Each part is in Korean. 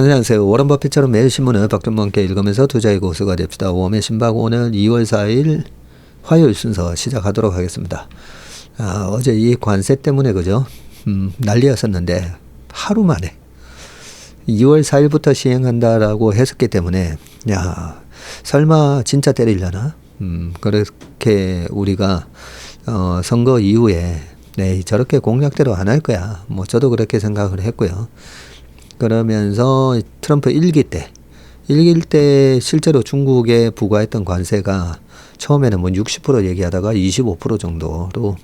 안녕하세요. 워런 버핏처럼 매일 신문을 박준범 함께 읽으면서 투자의 고수가 됩시다. 웜의 신박 오늘 2월 4일 화요일 순서 시작하도록 하겠습니다. 어제 이 관세 때문에 그죠? 난리였었는데 하루 만에 2월 4일부터 시행한다라고 했었기 때문에 야 설마 진짜 때리려나? 그렇게 우리가 선거 이후에 네, 저렇게 공약대로 안 할 거야. 뭐 저도 그렇게 생각을 했고요. 그러면서 트럼프 1기 때 실제로 중국에 부과했던 관세가 처음에는 뭐 60% 얘기하다가 25% 정도로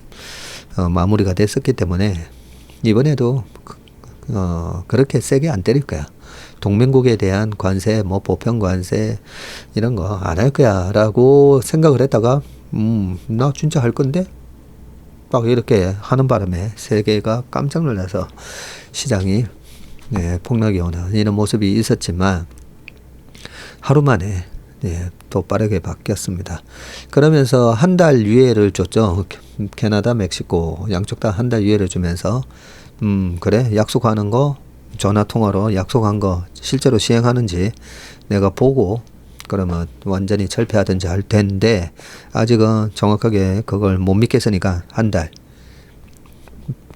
마무리가 됐었기 때문에 이번에도 그렇게 세게 안 때릴 거야. 동맹국에 대한 관세, 뭐 보편 관세 이런 거 안 할 거야 라고 생각을 했다가 나 진짜 할 건데 막 이렇게 하는 바람에 세계가 깜짝 놀라서 시장이 네, 폭락이 오는 이런 모습이 있었지만 하루 만에 네, 또 빠르게 바뀌었습니다. 그러면서 한 달 유예를 줬죠. 캐나다, 멕시코 양쪽 다 한 달 유예를 주면서 그래 약속하는 거 전화 통화로 약속한 거 실제로 시행하는지 내가 보고 그러면 완전히 철폐하든지 할 텐데 아직은 정확하게 그걸 못 믿겠으니까 한 달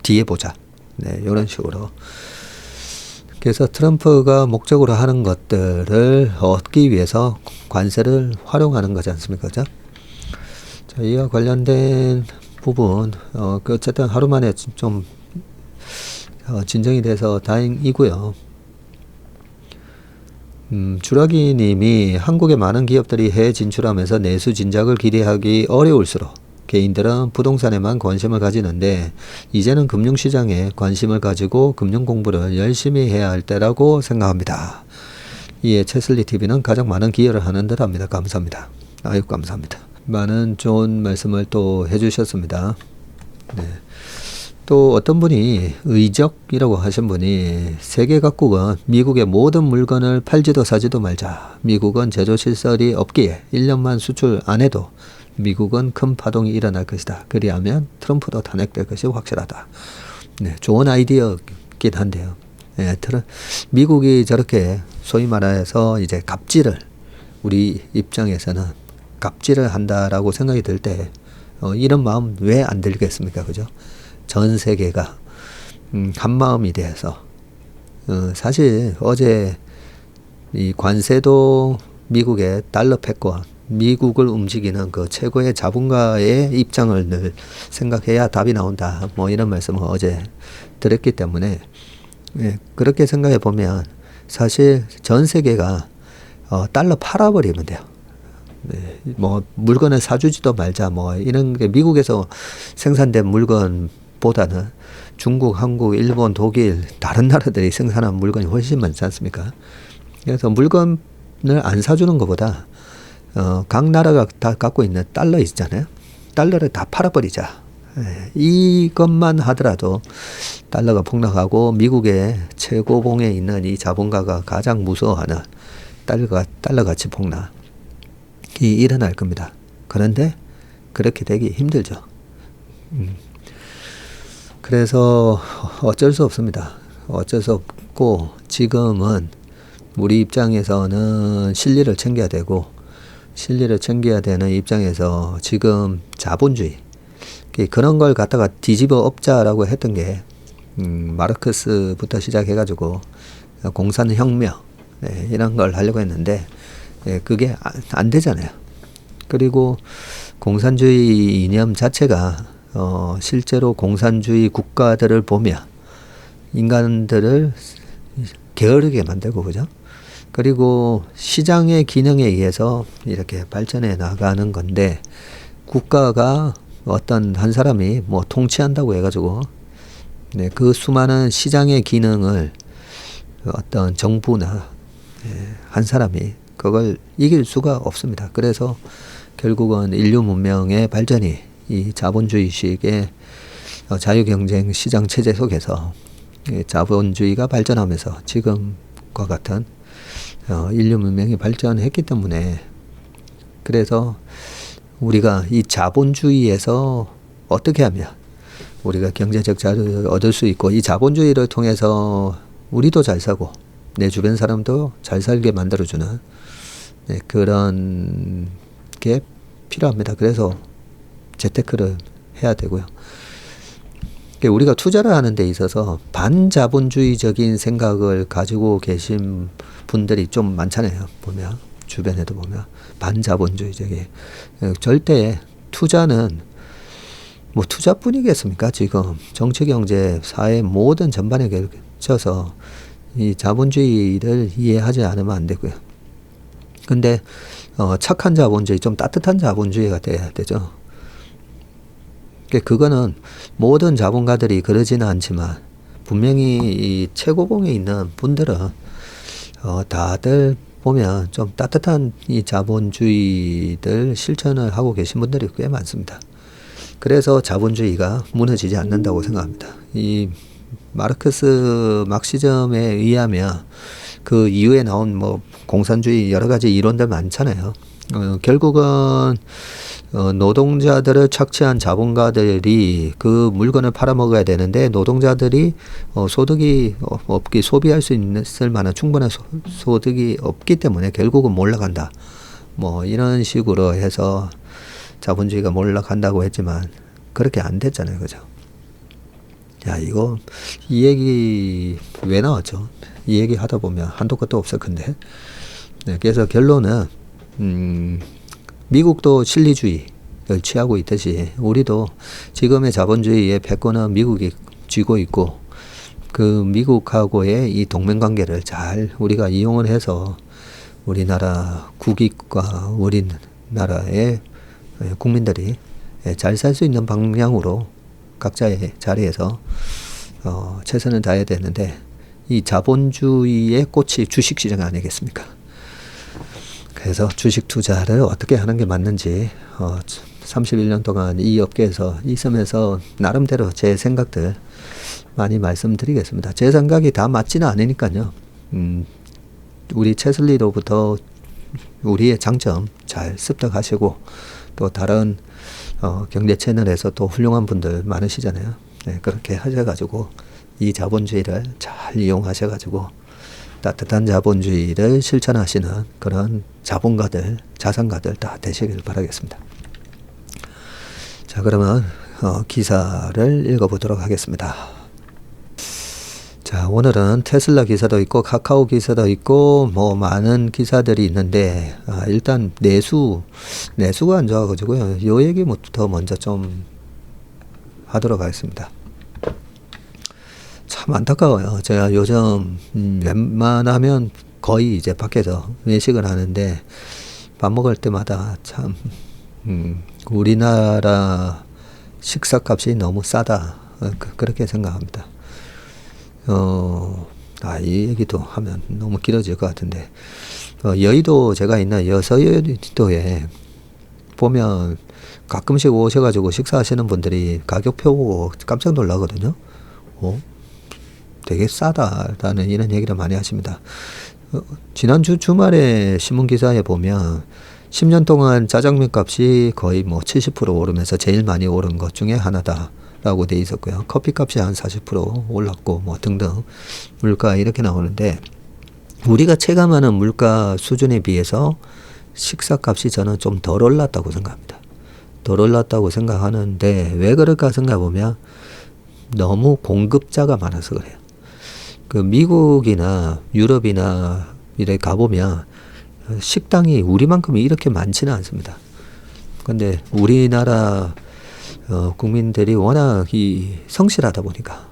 뒤에 보자. 네, 이런 식으로. 그래서 트럼프가 목적으로 하는 것들을 얻기 위해서 관세를 활용하는 거지 않습니까? 그죠? 자, 이와 관련된 부분, 어쨌든 하루 만에 좀, 진정이 돼서 다행이고요. 주라기 님이 한국의 많은 기업들이 해외 진출하면서 내수 진작을 기대하기 어려울수록 개인들은 부동산에만 관심을 가지는데 이제는 금융시장에 관심을 가지고 금융 공부를 열심히 해야 할 때라고 생각합니다. 이에 채슬리TV는 가장 많은 기여를 하는 듯 합니다. 감사합니다. 아유 감사합니다. 많은 좋은 말씀을 또 해주셨습니다. 네. 또 어떤 분이 의적이라고 하신 분이 세계 각국은 미국의 모든 물건을 팔지도 사지도 말자. 미국은 제조 실설이 없기에 1년만 수출 안 해도 미국은 큰 파동이 일어날 것이다. 그리하면 트럼프도 탄핵될 것이 확실하다. 네, 좋은 아이디어긴 한데요. 네, 미국이 저렇게 소위 말해서 이제 갑질을 우리 입장에서는 갑질을 한다라고 생각이 들 때 이런 마음 왜 안 들겠습니까? 그죠? 전 세계가 한 마음이 돼서 사실 어제 이 관세도 미국의 달러 패권 미국을 움직이는 그 최고의 자본가의 입장을 늘 생각해야 답이 나온다. 뭐 이런 말씀을 어제 드렸기 때문에 예, 그렇게 생각해 보면 사실 전 세계가 달러 팔아버리면 돼요. 네, 뭐 물건을 사주지도 말자. 뭐 이런 게 미국에서 생산된 물건보다는 중국, 한국, 일본, 독일 다른 나라들이 생산한 물건이 훨씬 많지 않습니까? 그래서 물건을 안 사주는 것보다 각 나라가 다 갖고 있는 달러 있잖아요. 달러를 다 팔아버리자. 이것만 하더라도 달러가 폭락하고 미국의 최고봉에 있는 이 자본가가 가장 무서워하는 달러 가치 폭락이 일어날 겁니다. 그런데 그렇게 되기 힘들죠. 그래서 어쩔 수 없습니다. 어쩔 수 없고 지금은 우리 입장에서는 실리를 챙겨야 되고 실리를 챙겨야 되는 입장에서 지금 자본주의 그런 걸 갖다가 뒤집어 엎자라고 했던 게 마르크스부터 시작해가지고 공산혁명 네, 이런 걸 하려고 했는데 그게 안 되잖아요. 그리고 공산주의 이념 자체가 실제로 공산주의 국가들을 보면 인간들을 게으르게 만들고 그죠? 그리고 시장의 기능에 의해서 이렇게 발전해 나가는 건데 국가가 어떤 한 사람이 뭐 통치한다고 해가지고 네, 그 수많은 시장의 기능을 어떤 정부나 한 사람이 그걸 이길 수가 없습니다. 그래서 결국은 인류 문명의 발전이 이 자본주의식의 자유경쟁 시장 체제 속에서 자본주의가 발전하면서 지금과 같은 인류 문명이 발전했기 때문에 그래서 우리가 이 자본주의에서 어떻게 하면 우리가 경제적 자유를 얻을 수 있고 이 자본주의를 통해서 우리도 잘 사고 내 주변 사람도 잘 살게 만들어주는 그런 게 필요합니다. 그래서 재테크를 해야 되고요. 우리가 투자를 하는 데 있어서 반자본주의적인 생각을 가지고 계신 분들이 좀 많잖아요. 보면 주변에도 보면 반자본주의적인, 절대 투자는 뭐 투자뿐이겠습니까? 지금 정치, 경제, 사회 모든 전반에 걸쳐서 이 자본주의를 이해하지 않으면 안 되고요. 근데 착한 자본주의, 좀 따뜻한 자본주의가 돼야 되죠. 그거는 모든 자본가들이 그러지는 않지만 분명히 이 최고봉에 있는 분들은 다들 보면 좀 따뜻한 이 자본주의들 실천을 하고 계신 분들이 꽤 많습니다. 그래서 자본주의가 무너지지 않는다고 생각합니다. 이 마르크시즘에 의하면 그 이후에 나온 뭐 공산주의 여러 가지 이론들 많잖아요. 결국은 노동자들을 착취한 자본가들이 그 물건을 팔아먹어야 되는데 노동자들이 소득이 없기, 소비할 수 있을 만한 충분한 소득이 없기 때문에 결국은 몰락한다. 뭐 이런 식으로 해서 자본주의가 몰락한다고 했지만 그렇게 안 됐잖아요. 그죠? 야, 이거 이 얘기 왜 나왔죠? 이 얘기 하다 보면 한도 끝도 없을 건데. 네, 그래서 결론은 미국도 실리주의를 취하고 있듯이 우리도 지금의 자본주의의 패권은 미국이 쥐고 있고 그 미국하고의 이 동맹관계를 잘 우리가 이용을 해서 우리나라 국익과 우리나라의 국민들이 잘 살 수 있는 방향으로 각자의 자리에서 최선을 다해야 되는데 이 자본주의의 꽃이 주식시장 아니겠습니까? 그래서 주식 투자를 어떻게 하는 게 맞는지 31년 동안 이 업계에서 이 섬에서 나름대로 제 생각들 많이 말씀드리겠습니다. 제 생각이 다 맞지는 않으니까요. 우리 채슬리로부터 우리의 장점 잘 습득하시고 또 다른 경제 채널에서 또 훌륭한 분들 많으시잖아요. 네, 그렇게 하셔가지고 이 자본주의를 잘 이용하셔가지고 따뜻한 자본주의를 실천하시는 그런 자본가들, 자산가들 다 되시길 바라겠습니다. 자, 그러면 기사를 읽어보도록 하겠습니다. 자, 오늘은 테슬라 기사도 있고 카카오 기사도 있고 뭐 많은 기사들이 있는데 일단 내수가 안 좋아가지고요. 요 얘기부터 먼저 좀 하도록 하겠습니다. 참 안타까워요. 제가 요즘 웬만하면 거의 이제 밖에서 외식을 하는데 밥 먹을 때마다 참 우리나라 식사값이 너무 싸다 그렇게 생각합니다. 이 얘기도 하면 너무 길어질 것 같은데 여의도 제가 있는 여서여의도에 보면 가끔씩 오셔가지고 식사하시는 분들이 가격표 보고 깜짝 놀라거든요. 되게 싸다라는 이런 얘기를 많이 하십니다. 지난주 주말에 신문기사에 보면 10년 동안 짜장면 값이 거의 뭐 70% 오르면서 제일 많이 오른 것 중에 하나다 라고 돼 있었고요. 커피 값이 한 40% 올랐고 뭐 등등 물가 이렇게 나오는데 우리가 체감하는 물가 수준에 비해서 식사 값이 저는 좀 덜 올랐다고 생각합니다. 덜 올랐다고 생각하는데 왜 그럴까 생각해보면 너무 공급자가 많아서 그래요. 그 미국이나 유럽이나 이렇게 가보면 식당이 우리만큼 이렇게 많지는 않습니다. 근데 우리나라 국민들이 워낙 성실하다 보니까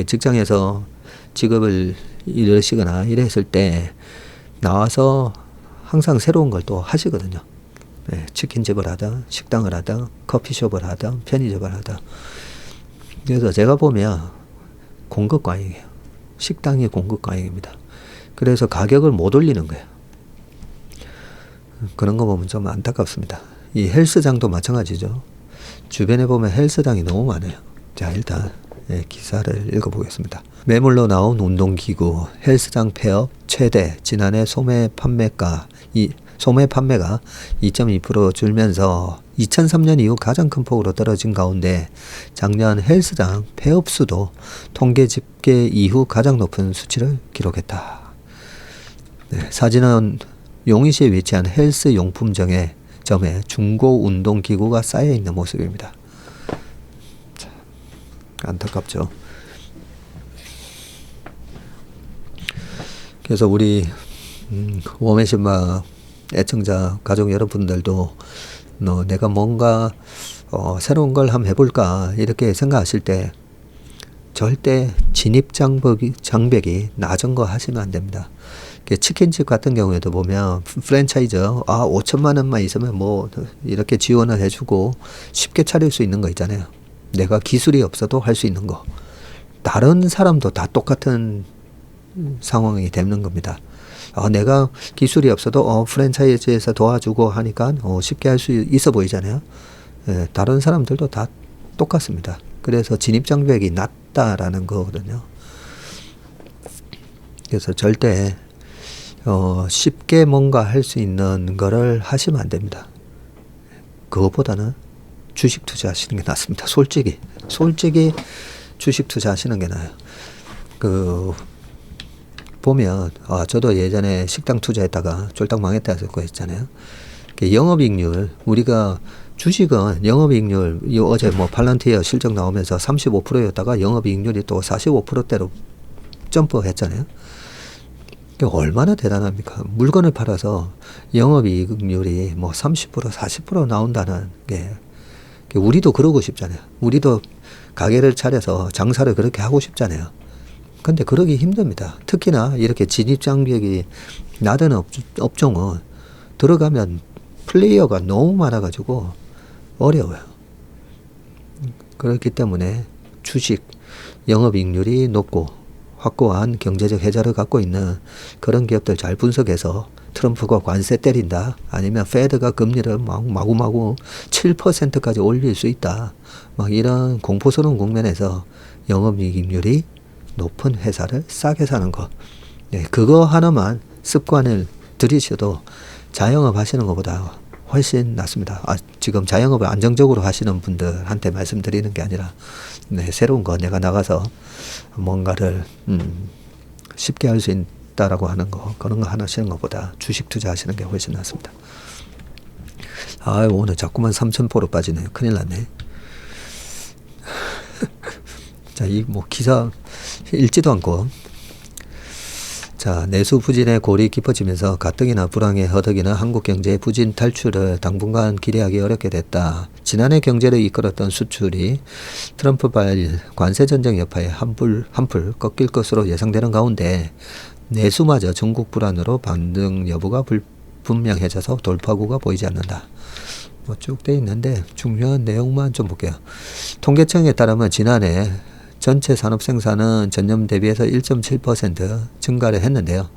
직장에서 직업을 잃으시거나 이랬을 때 나와서 항상 새로운 걸 또 하시거든요. 네, 치킨집을 하든 식당을 하든 커피숍을 하든 편의점을 하든. 그래서 제가 보면 공급과잉이에요. 식당이 공급과잉입니다. 그래서 가격을 못 올리는 거예요. 그런 거 보면 좀 안타깝습니다. 이 헬스장도 마찬가지죠. 주변에 보면 헬스장이 너무 많아요. 자, 일단 기사를 읽어보겠습니다. 매물로 나온 운동기구 헬스장 폐업 최대. 지난해 소매 판매가 2.2% 줄면서 2003년 이후 가장 큰 폭으로 떨어진 가운데 작년 헬스장 폐업 수도 통계 집계 이후 가장 높은 수치를 기록했다. 네, 사진은 용인시에 위치한 헬스 용품점에 중고 운동기구가 쌓여 있는 모습입니다. 자, 안타깝죠. 그래서 우리 워메신마 애청자 가족 여러분들도 내가 뭔가 새로운 걸 한번 해볼까 이렇게 생각하실 때 절대 진입 장벽이 낮은 거 하시면 안 됩니다. 치킨집 같은 경우에도 보면 프랜차이즈 5천만 원만 있으면 뭐 이렇게 지원을 해주고 쉽게 차릴 수 있는 거 있잖아요. 내가 기술이 없어도 할 수 있는 거. 다른 사람도 다 똑같은 상황이 되는 겁니다. 내가 기술이 없어도 프랜차이즈에서 도와주고 하니까 쉽게 할 수 있어 보이잖아요. 예, 다른 사람들도 다 똑같습니다. 그래서 진입장벽이 낮다라는 거거든요. 그래서 절대 쉽게 뭔가 할 수 있는 거를 하시면 안 됩니다. 그것보다는 주식 투자하시는 게 낫습니다. 솔직히 주식 투자하시는 게 나아요. 보면 저도 예전에 식당 투자했다가 쫄딱 망했다 했잖아요. 영업이익률, 우리가 주식은 영업이익률, 어제 뭐 팔란티어 실적 나오면서 35%였다가 영업이익률이 또 45%대로 점프했잖아요. 얼마나 대단합니까? 물건을 팔아서 영업이익률이 뭐 30%, 40% 나온다는 게, 우리도 그러고 싶잖아요. 우리도 가게를 차려서 장사를 그렇게 하고 싶잖아요. 근데 그러기 힘듭니다. 특히나 이렇게 진입장벽이 낮은 업종은 들어가면 플레이어가 너무 많아가지고 어려워요. 그렇기 때문에 주식, 영업이익률이 높고 확고한 경제적 혜자를 갖고 있는 그런 기업들 잘 분석해서 트럼프가 관세 때린다, 아니면 페드가 금리를 마구마구 7%까지 올릴 수 있다, 이런 공포스러운 국면에서 영업이익률이 높은 회사를 싸게 사는 거, 네, 그거 하나만 습관을 들이셔도 자영업 하시는 것보다 훨씬 낫습니다. 지금 자영업을 안정적으로 하시는 분들한테 말씀드리는 게 아니라, 네, 새로운 거 내가 나가서 뭔가를 쉽게 할 수 있다라고 하는 거, 그런 거 하나 하시는 것보다 주식 투자하시는 게 훨씬 낫습니다. 오늘 자꾸만 3,000% 빠지네요. 큰일 났네. 자, 기사 읽지도 않고. 자, 내수 부진의 골이 깊어지면서 가뜩이나 불황에 허덕이는 한국 경제의 부진 탈출을 당분간 기대하기 어렵게 됐다. 지난해 경제를 이끌었던 수출이 트럼프발 관세 전쟁 여파에 한풀 꺾일 것으로 예상되는 가운데 내수마저 중국 불안으로 반등 여부가 불분명해져서 돌파구가 보이지 않는다. 쭉 돼 있는데 중요한 내용만 좀 볼게요. 통계청에 따르면 지난해 전체 산업 생산은 전년 대비해서 1.7% 증가를 했는데요.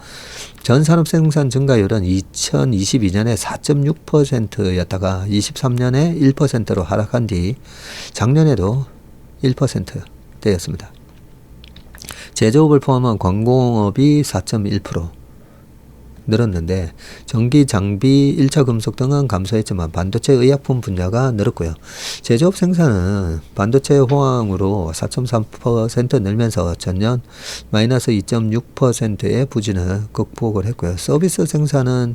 전 산업 생산 증가율은 2022년에 4.6%였다가 23년에 1%로 하락한 뒤 작년에도 1%대였습니다. 제조업을 포함한 광공업이 4.1% 늘었는데 전기, 장비, 1차 금속 등은 감소했지만 반도체, 의약품 분야가 늘었고요. 제조업 생산은 반도체 호황으로 4.3% 늘면서 전년 마이너스 2.6%의 부진을 극복을 했고요. 서비스 생산은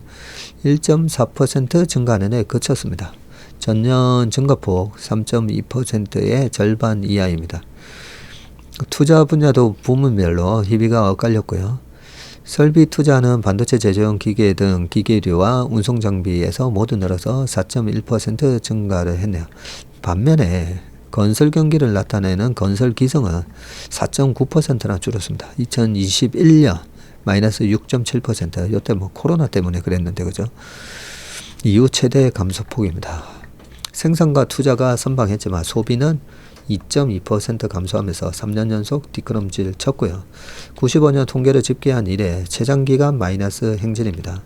1.4% 증가하는 데 그쳤습니다. 전년 증가폭 3.2%의 절반 이하입니다. 투자 분야도 부문별로 희비가 엇갈렸고요. 설비 투자는 반도체 제조용 기계 등 기계류와 운송 장비에서 모두 늘어서 4.1% 증가를 했네요. 반면에 건설 경기를 나타내는 건설 기성은 4.9%나 줄었습니다. 2021년 마이너스 6.7%. 요때 코로나 때문에 그랬는데, 그죠? 이후 최대 감소폭입니다. 생산과 투자가 선방했지만 소비는 2.2% 감소하면서 3년 연속 뒷걸음질 쳤고요. 95년 통계를 집계한 이래 최장기간 마이너스 행진입니다.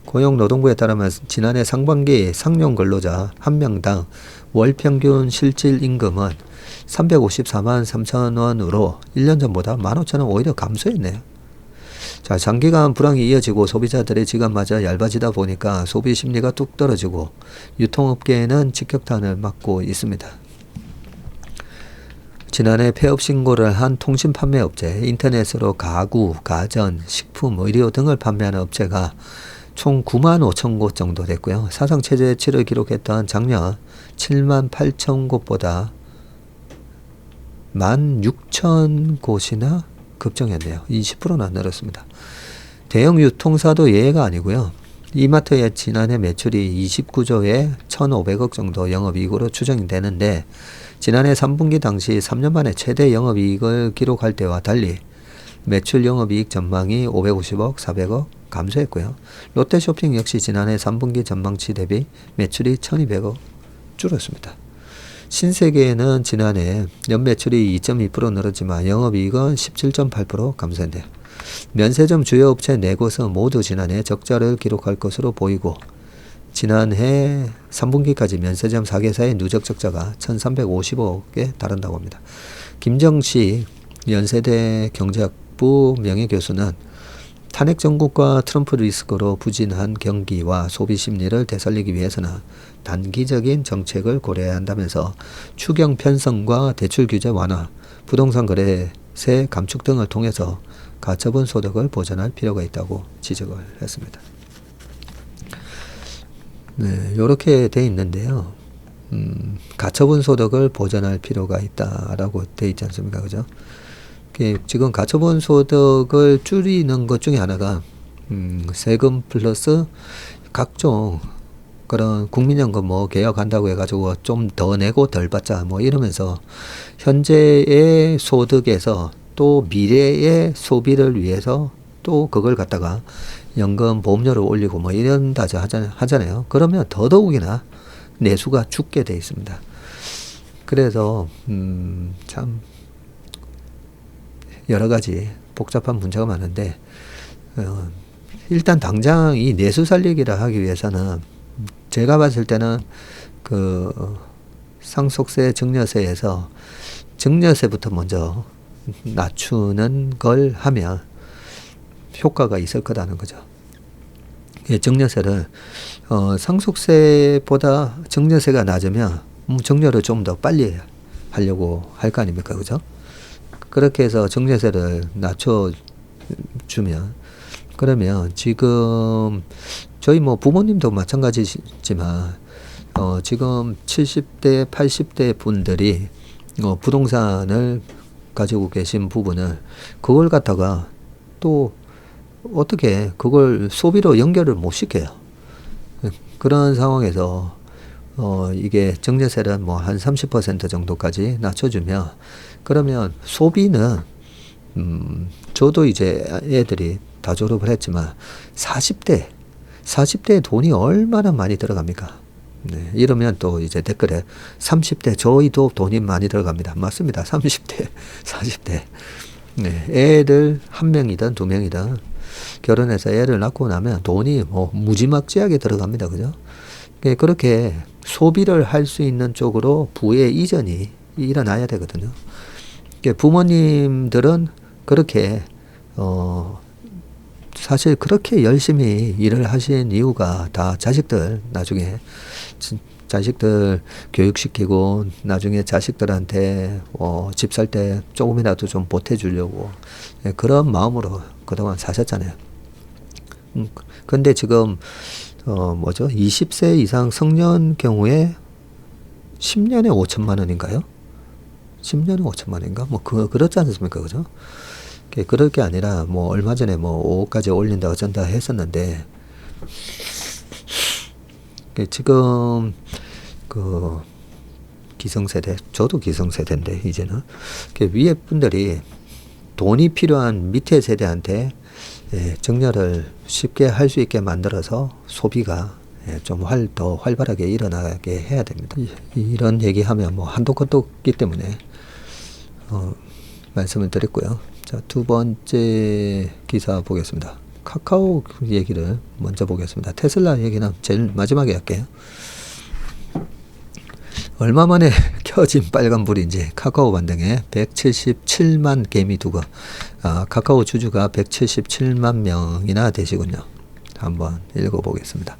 고용노동부에 따르면 지난해 상반기 상용 근로자 1명당 월 평균 실질 임금은 354만 3천 원으로 1년 전보다 15,000원 오히려 감소했네요. 자, 장기간 불황이 이어지고 소비자들의 지갑마저 얇아지다 보니까 소비 심리가 뚝 떨어지고 유통업계에는 직격탄을 맞고 있습니다. 지난해 폐업 신고를 한 통신 판매 업체, 인터넷으로 가구, 가전, 식품, 의료 등을 판매하는 업체가 총 9만 5천 곳 정도 됐고요. 사상 최저치를 기록했던 작년 7만 8천 곳보다 1만 6천 곳이나 급증했네요. 20%나 늘었습니다. 대형 유통사도 예외가 아니고요. 이마트의 지난해 매출이 29조에 1,500억 정도 영업이익으로 추정이 되는데 지난해 3분기 당시 3년 만에 최대 영업이익을 기록할 때와 달리 매출 영업이익 전망이 550억, 400억 감소했고요. 롯데쇼핑 역시 지난해 3분기 전망치 대비 매출이 1,200억 줄었습니다. 신세계는 지난해 연매출이 2.2% 늘었지만 영업이익은 17.8% 감소했네요. 면세점 주요 업체 4곳은 모두 지난해 적자를 기록할 것으로 보이고 지난해 3분기까지 면세점 4개사의 누적 적자가 1,350억에 달한다고 합니다. 김정식 연세대 경제학부 명예교수는 탄핵 정국과 트럼프 리스크로 부진한 경기와 소비 심리를 되살리기 위해서는 단기적인 정책을 고려해야 한다면서 추경 편성과 대출 규제 완화, 부동산 거래세 감축 등을 통해서 가처분 소득을 보전할 필요가 있다고 지적을 했습니다. 네, 이렇게 돼 있는데요. 가처분 소득을 보전할 필요가 있다라고 돼 있지 않습니까? 그죠? 지금 가처분 소득을 줄이는 것 중에 하나가 세금 플러스 각종 그런 국민연금 뭐 개혁한다고 해가지고 좀 더 내고 덜 받자 뭐 이러면서 현재의 소득에서 또 미래의 소비를 위해서 또 그걸 갖다가 연금 보험료를 올리고 뭐 이런다 하잖아요. 그러면 더더욱이나 내수가 죽게 돼 있습니다. 그래서 참 여러 가지 복잡한 문제가 많은데 일단 당장 이 내수 살리기를 하기 위해서는 제가 봤을 때는 그 상속세 증여세에서 증여세부터 먼저 낮추는 걸 하면 효과가 있을 거라는 거죠. 증여세를 상속세보다 증여세가 낮으면 증여를 좀 더 빨리 하려고 할 거 아닙니까? 그죠? 그렇게 해서 증여세를 낮춰주면 그러면 지금 저희 뭐 부모님도 마찬가지지만 지금 70대 80대 분들이 부동산을 가지고 계신 부분을 그걸 갖다가 또 어떻게 그걸 소비로 연결을 못 시켜요. 그런 상황에서 이게 증여세를 뭐 한 30% 정도까지 낮춰주면 그러면 소비는 저도 이제 애들이 다 졸업을 했지만 40대에 돈이 얼마나 많이 들어갑니까? 네, 이러면 또 이제 댓글에 30대 저희도 돈이 많이 들어갑니다. 맞습니다. 30대, 40대. 네, 애들 한 명이든 두 명이든 결혼해서 애를 낳고 나면 돈이 뭐 무지막지하게 들어갑니다. 그죠? 그렇게 소비를 할 수 있는 쪽으로 부의 이전이 일어나야 되거든요. 부모님들은 그렇게 사실 그렇게 열심히 일을 하신 이유가 다 자식들 나중에 자식들 교육시키고 나중에 자식들한테 집 살 때 조금이라도 좀 보태주려고 그런 마음으로 그동안 사셨잖아요. 근데 지금 20세 이상 성년 경우에 10년에 5천만 원인가요? 10년에 5천만 원인가? 뭐 그렇지 않습니까? 그죠? 그럴 게 아니라 뭐 얼마 전에 뭐 5억까지 올린다 어쩐다 했었는데 지금 그 기성세대, 저도 기성세대인데 이제는 위에 분들이 돈이 필요한 밑에 세대한테 증여를 쉽게 할 수 있게 만들어서 소비가 좀 더 활발하게 일어나게 해야 됩니다. 이런 얘기하면 뭐 한도 끝도 없기 때문에 말씀을 드렸고요. 자, 두 번째 기사 보겠습니다. 카카오 얘기를 먼저 보겠습니다. 테슬라 얘기는 제일 마지막에 할게요. 얼마 만에 켜진 빨간불인지 카카오 반등에 177만 개미 두고 카카오 주주가 177만 명이나 되시군요. 한번 읽어보겠습니다.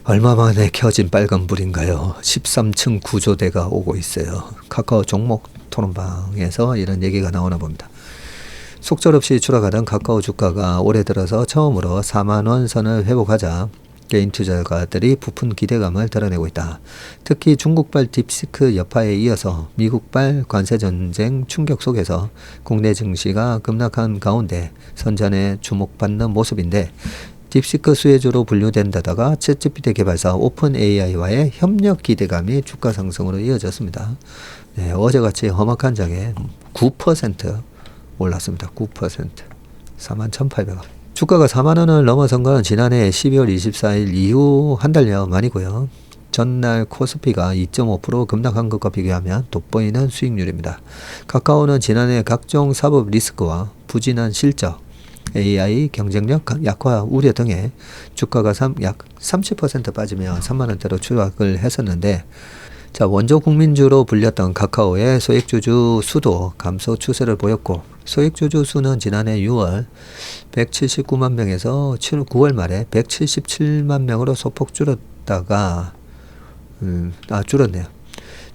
얼마 만에 켜진 빨간불인가요? 13층 구조대가 오고 있어요. 카카오 종목 토론방에서 이런 얘기가 나오나 봅니다. 속절없이 추락하던 카카오 주가가 올해 들어서 처음으로 4만원 선을 회복하자 개인 투자가들이 부푼 기대감을 드러내고 있다. 특히 중국발 딥시크 여파에 이어서 미국발 관세전쟁 충격 속에서 국내 증시가 급락한 가운데 선전에 주목받는 모습인데, 딥시크 수혜주로 분류된 데다가 챗GPT 개발사 오픈 AI와의 협력 기대감이 주가 상승으로 이어졌습니다. 네, 어제같이 험악한 장에 9% 올랐습니다. 9%. 41,800원. 주가가 4만원을 넘어선 건 지난해 12월 24일 이후 한 달여 만이고요. 전날 코스피가 2.5% 급락한 것과 비교하면 돋보이는 수익률입니다. 카카오는 지난해 각종 사법 리스크와 부진한 실적, AI 경쟁력 약화 우려 등의 주가가 약 30% 빠지며 3만원대로 추락을 했었는데, 자, 원조 국민주로 불렸던 카카오의 소액주주 수도 감소 추세를 보였고, 소액주주 수는 지난해 6월 179만 명에서 9월 말에 177만 명으로 소폭 줄었다가 줄었네요.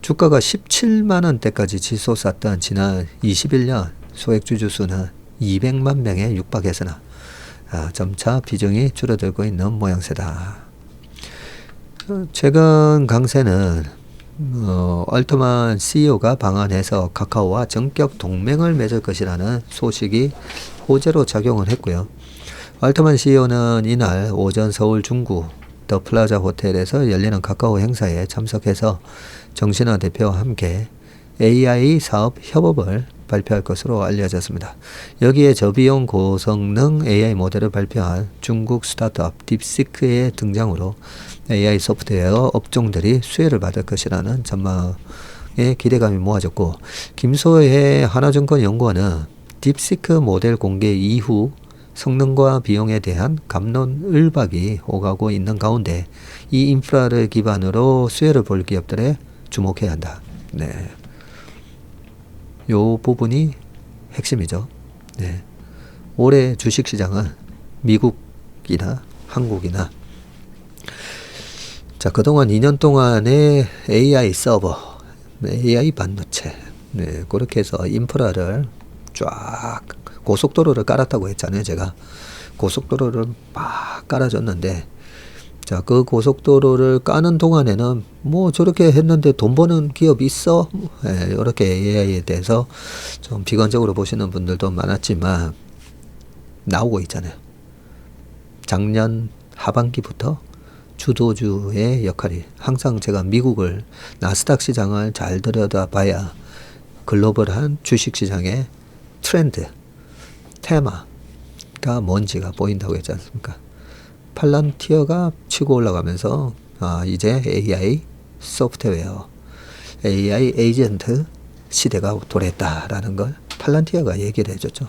주가가 17만원대까지 치솟았던 지난 21년 소액주주 수는 200만 명에 육박했으나 점차 비중이 줄어들고 있는 모양새다. 최근 강세는 얼트만 CEO가 방한해서 카카오와 전격 동맹을 맺을 것이라는 소식이 호재로 작용을 했고요. 얼트만 CEO는 이날 오전 서울 중구 더 플라자 호텔에서 열리는 카카오 행사에 참석해서 정신화 대표와 함께 AI 사업 협업을 발표할 것으로 알려졌습니다. 여기에 저비용 고성능 AI 모델을 발표한 중국 스타트업 딥시크의 등장으로 AI 소프트웨어 업종들이 수혜를 받을 것이라는 전망에 기대감이 모아졌고, 김소혜 하나증권 연구원은 딥시크 모델 공개 이후 성능과 비용에 대한 갑론을박이 오가고 있는 가운데 이 인프라를 기반으로 수혜를 볼 기업들에 주목해야 한다. 네. 요 부분이 핵심이죠. 네. 올해 주식시장은 미국이나 한국이나, 자, 그동안 2년 동안의 AI 서버, AI 반도체, 네, 그렇게 해서 인프라를 쫙 고속도로를 깔았다고 했잖아요. 제가 고속도로를 막 깔아줬는데, 자, 그 고속도로를 까는 동안에는 뭐 저렇게 했는데 돈 버는 기업 있어? 네, 이렇게 AI에 대해서 좀 비관적으로 보시는 분들도 많았지만 나오고 있잖아요. 작년 하반기부터 주도주의 역할이, 항상 제가 미국을 나스닥 시장을 잘 들여다봐야 글로벌한 주식시장의 트렌드, 테마가 뭔지가 보인다고 했지 않습니까? 팔란티어가 치고 올라가면서 이제 AI 소프트웨어, AI 에이전트 시대가 도래했다라는 걸 팔란티어가 얘기를 해줬죠.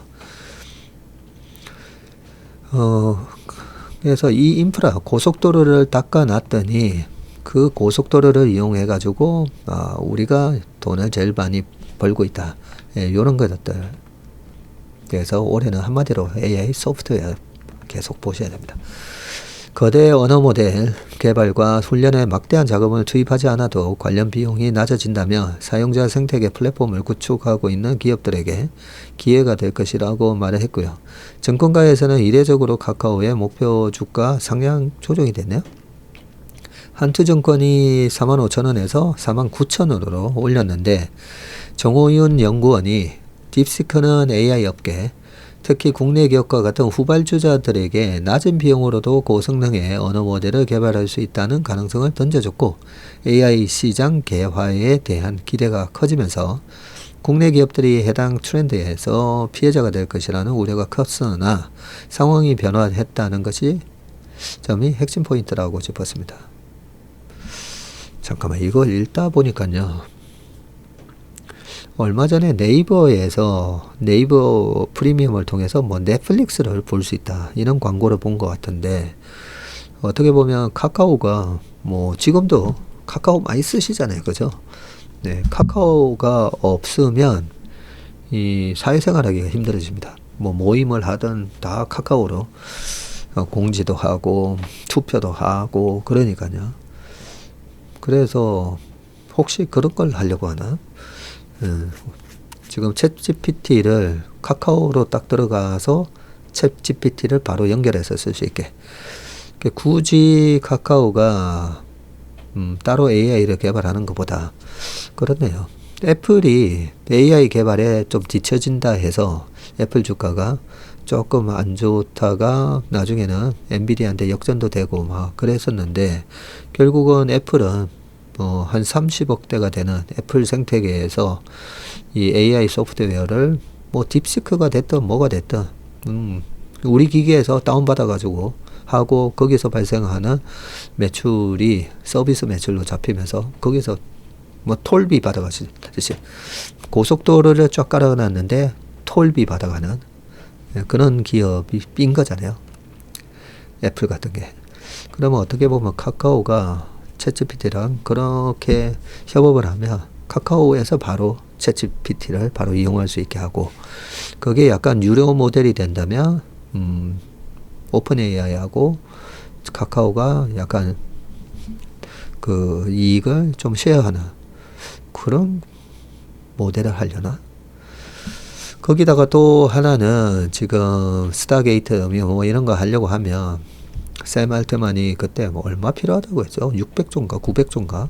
그래서 이 인프라 고속도로를 닦아놨더니 그 고속도로를 이용해 가지고 우리가 돈을 제일 많이 벌고 있다. 이런 것들. 그래서 올해는 한마디로 AI 소프트웨어 계속 보셔야 됩니다. 거대 언어 모델 개발과 훈련에 막대한 자금을 투입하지 않아도 관련 비용이 낮아진다며 사용자 생태계 플랫폼을 구축하고 있는 기업들에게 기회가 될 것이라고 말을 했고요. 증권가에서는 이례적으로 카카오의 목표 주가 상향 조정이 됐네요. 한투증권이 45,000원에서 49,000원으로 올렸는데, 정호윤 연구원이 딥시크는 AI 업계, 특히 국내 기업과 같은 후발주자들에게 낮은 비용으로도 고성능의 언어 모델을 개발할 수 있다는 가능성을 던져줬고, AI 시장 개화에 대한 기대가 커지면서 국내 기업들이 해당 트렌드에서 피해자가 될 것이라는 우려가 컸으나 상황이 변화했다는 것이 점이 핵심 포인트라고 짚었습니다. 잠깐만, 이걸 읽다 보니까요, 얼마 전에 네이버에서 네이버 프리미엄을 통해서 뭐 넷플릭스를 볼 수 있다, 이런 광고를 본 것 같은데, 어떻게 보면 카카오가 뭐 지금도 카카오 많이 쓰시잖아요. 그죠? 네, 카카오가 없으면 이 사회생활 하기가 힘들어집니다. 뭐 모임을 하든 다 카카오로 공지도 하고 투표도 하고 그러니까요. 그래서 혹시 그런 걸 하려고 하나? 지금 챗GPT를 카카오로 딱 들어가서 챗GPT를 바로 연결해서 쓸 수 있게. 굳이 카카오가 따로 AI를 개발하는 것보다 그렇네요. 애플이 AI 개발에 좀 뒤처진다 해서 애플 주가가 조금 안 좋다가 나중에는 엔비디아한테 역전도 되고 막 그랬었는데, 결국은 애플은 한 30억대가 되는 애플 생태계에서 이 AI 소프트웨어를 뭐 딥시크가 됐든 뭐가 됐든 우리 기기에서 다운받아 가지고 하고 거기서 발생하는 매출이 서비스 매출로 잡히면서 거기서 뭐 톨비 받아가듯이 고속도로를 쫙 깔아놨는데 톨비 받아가는 그런 기업이 삔 거잖아요. 애플 같은 게. 그러면 어떻게 보면 카카오가 챗GPT랑 그렇게 협업을 하면 카카오에서 바로 챗GPT를 바로 이용할 수 있게 하고, 그게 약간 유료 모델이 된다면 오픈 AI하고 카카오가 약간 그 이익을 좀 쉐어하는 그런 모델을 하려나? 거기다가 또 하나는 지금 스타게이트 뭐 이런 거 하려고 하면 샘 알트만이 그때 뭐 얼마 필요하다고 했죠? 600조인가 900조인가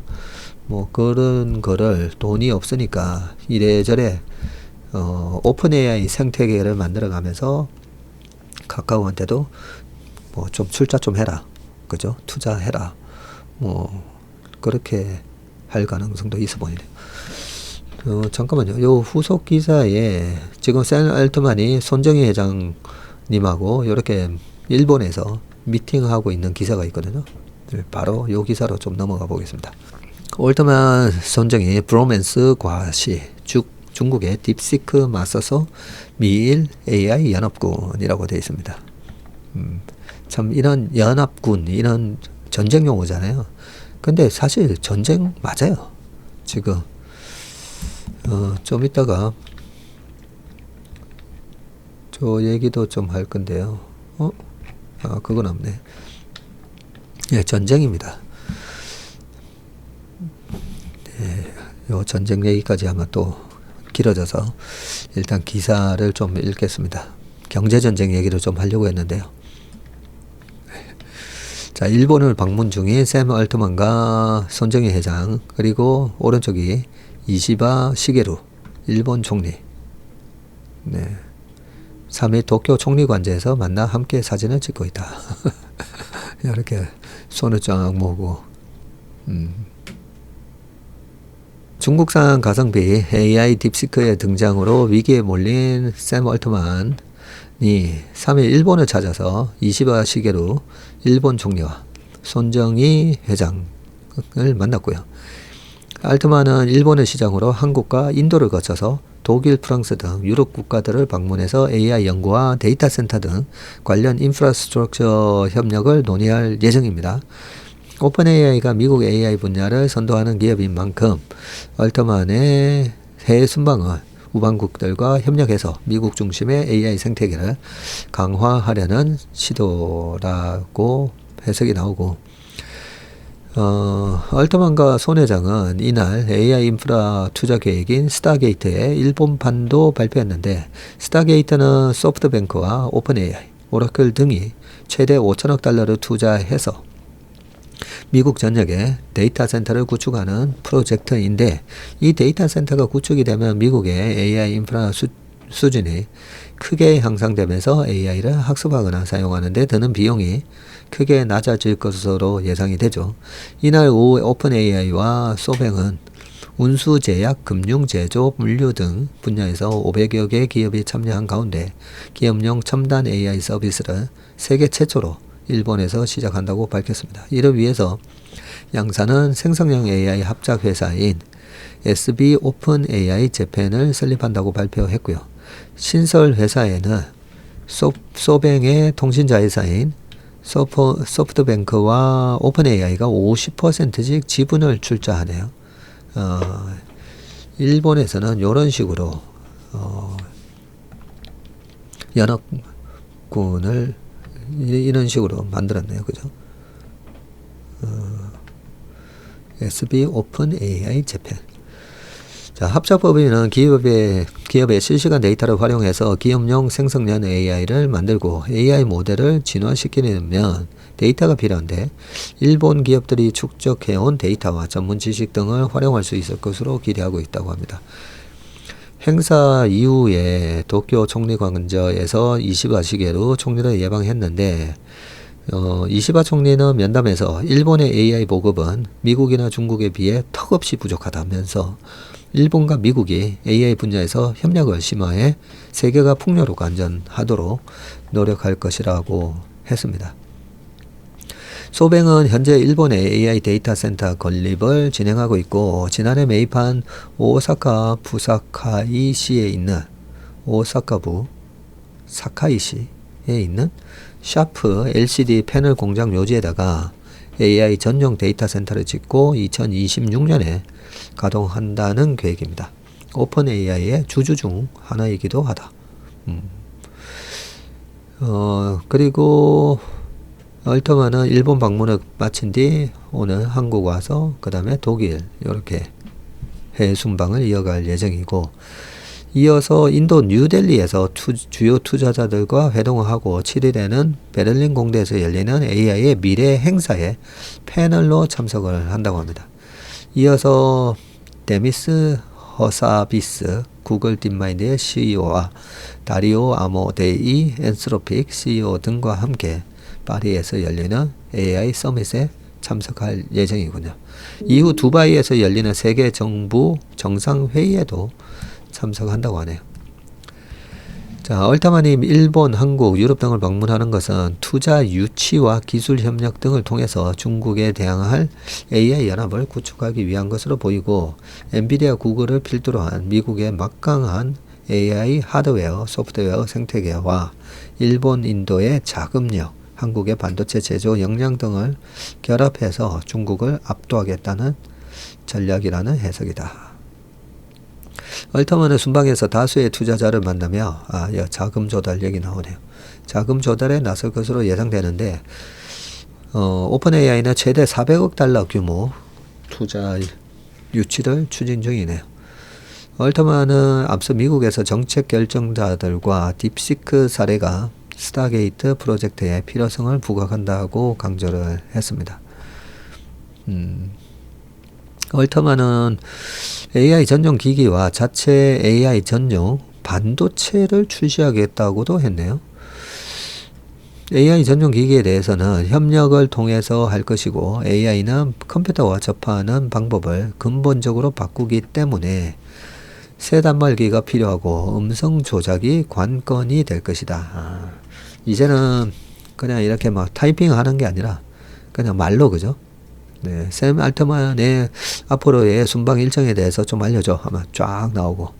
뭐 그런 거를 돈이 없으니까 이래저래 오픈 AI 생태계를 만들어 가면서 카카오한테도 뭐 좀 출자 좀 해라, 그죠? 투자해라, 뭐 그렇게 할 가능성도 있어 보이네요. 잠깐만요. 요 후속 기사에 지금 샘 알트만이 손정희 회장님하고 이렇게 일본에서 미팅하고 있는 기사가 있거든요. 바로 요 기사로 좀 넘어가 보겠습니다. 올트만 손정희 브로맨스 과시 중국의 딥시크 맞서서 미일 AI 연합군이라고 되어 있습니다. 참 이런 연합군 이런 전쟁 용어잖아요. 근데 사실 전쟁 맞아요. 지금 좀 이따가 저 얘기도 좀 할 건데요. 그건 없네. 예, 전쟁입니다. 예, 요 전쟁 얘기까지 하면 또 길어져서 일단 기사를 좀 읽겠습니다. 경제전쟁 얘기를 좀 하려고 했는데요. 자, 일본을 방문 중인 샘 얼트만과 손정희 회장, 그리고 오른쪽이 이시바 시게루 일본 총리, 네, 3일 도쿄 총리관제에서 만나 함께 사진을 찍고 있다. 이렇게 손을 쫙 모으고 중국산 가성비 AI 딥시크의 등장으로 위기에 몰린 샘 얼트만이 3일 일본을 찾아서 이시바 시게루 일본 총리와 손정희 회장을 만났고요. 알트만은 일본을 시작으로 한국과 인도를 거쳐서 독일, 프랑스 등 유럽 국가들을 방문해서 AI 연구와 데이터 센터 등 관련 인프라스트럭처 협력을 논의할 예정입니다. 오픈 AI가 미국 AI 분야를 선도하는 기업인 만큼 얼트만의 해외 순방은 우방국들과 협력해서 미국 중심의 AI 생태계를 강화하려는 시도라고 해석이 나오고, 얼트만과 손 회장은 이날 AI 인프라 투자 계획인 스타게이트의 일본판도 발표했는데, 스타게이트는 소프트뱅크와 오픈 AI, 오라클 등이 최대 5천억 달러를 투자해서 미국 전역에 데이터 센터를 구축하는 프로젝트인데, 이 데이터 센터가 구축이 되면 미국의 AI 인프라 수준이 크게 향상되면서 AI를 학습하거나 사용하는 데 드는 비용이 크게 낮아질 것으로 예상이 되죠. 이날 오후 오픈 AI와 소뱅은 운수, 제약, 금융, 제조, 물류 등 분야에서 500여 개 기업이 참여한 가운데 기업용 첨단 AI 서비스를 세계 최초로 일본에서 시작한다고 밝혔습니다. 이를 위해서 양사는 생성형 AI 합작 회사인 SB 오픈 AI 재팬을 설립한다고 발표했고요. 신설 회사에는 소뱅의 통신자 회사인 소프트뱅크와 오픈 AI가 50%씩 지분을 출자하네요. 일본에서는 이런 식으로 연합군을 이런 식으로 만들었네요. 그죠? SB 오픈 AI 재팬. 자, 합작법인은 기업의 실시간 데이터를 활용해서 기업용 생성형 AI를 만들고 AI 모델을 진화시키려면 데이터가 필요한데 일본 기업들이 축적해온 데이터와 전문 지식 등을 활용할 수 있을 것으로 기대하고 있다고 합니다. 행사 이후에 도쿄 총리관저에서 이시바 시게루 총리를 예방했는데 이시바 총리는 면담에서 일본의 AI 보급은 미국이나 중국에 비해 턱없이 부족하다면서 일본과 미국이 AI 분야에서 협력을 심화해 세계가 풍요롭고 안전하도록 노력할 것이라고 했습니다. 소뱅은 현재 일본의 AI 데이터 센터 건립을 진행하고 있고 지난해 매입한 오사카 부사카이시에 있는 오사카부 사카이시에 있는 샤프 LCD 패널 공장 묘지에다가 AI 전용 데이터 센터를 짓고 2026년에 가동한다는 계획입니다. 오픈 AI의 주주 중 하나이기도 하다. 그리고 얼터만은 일본 방문을 마친 뒤 오늘 한국 와서 그 다음에 독일 이렇게 해외 순방을 이어갈 예정이고 이어서 인도 뉴델리에서 주요 투자자들과 회동을 하고 7일에는 베를린 공대에서 열리는 AI의 미래 행사에 패널로 참석을 한다고 합니다. 이어서 데미스 허사비스 구글 딥마인드의 CEO와 다리오 아모데이 엔스로픽 CEO 등과 함께 파리에서 열리는 AI 서밋에 참석할 예정이군요. 이후 두바이에서 열리는 세계 정부 정상회의에도 참석한다고 하네요. 자, 얼타만이 일본, 한국, 유럽 등을 방문하는 것은 투자 유치와 기술 협력 등을 통해서 중국에 대항할 AI 연합을 구축하기 위한 것으로 보이고 엔비디아, 구글을 필두로 한 미국의 막강한 AI 하드웨어, 소프트웨어 생태계와 일본, 인도의 자금력, 한국의 반도체 제조 역량 등을 결합해서 중국을 압도하겠다는 전략이라는 해석이다. 얼터만은 순방에서 다수의 투자자를 만나며 자금 조달 얘기 나오네요. 자금 조달에 나설 것으로 예상되는데 오픈 AI는 최대 400억 달러 규모 투자 유치를 추진 중이네요. 얼터만은 앞서 미국에서 정책 결정자들과 딥시크 사례가 스타게이트 프로젝트의 필요성을 부각한다고 강조를 했습니다. 얼터만은 AI 전용 기기와 자체 AI 전용 반도체를 출시하겠다고도 했네요. AI 전용 기기에 대해서는 협력을 통해서 할 것이고 AI는 컴퓨터와 접하는 방법을 근본적으로 바꾸기 때문에 새 단말기가 필요하고 음성 조작이 관건이 될 것이다. 이제는 그냥 이렇게 막 타이핑 하는 게 아니라 그냥 말로 그죠? 네, 샘 알트만의 앞으로의 순방 일정에 대해서 좀 알려줘 하면 쫙 나오고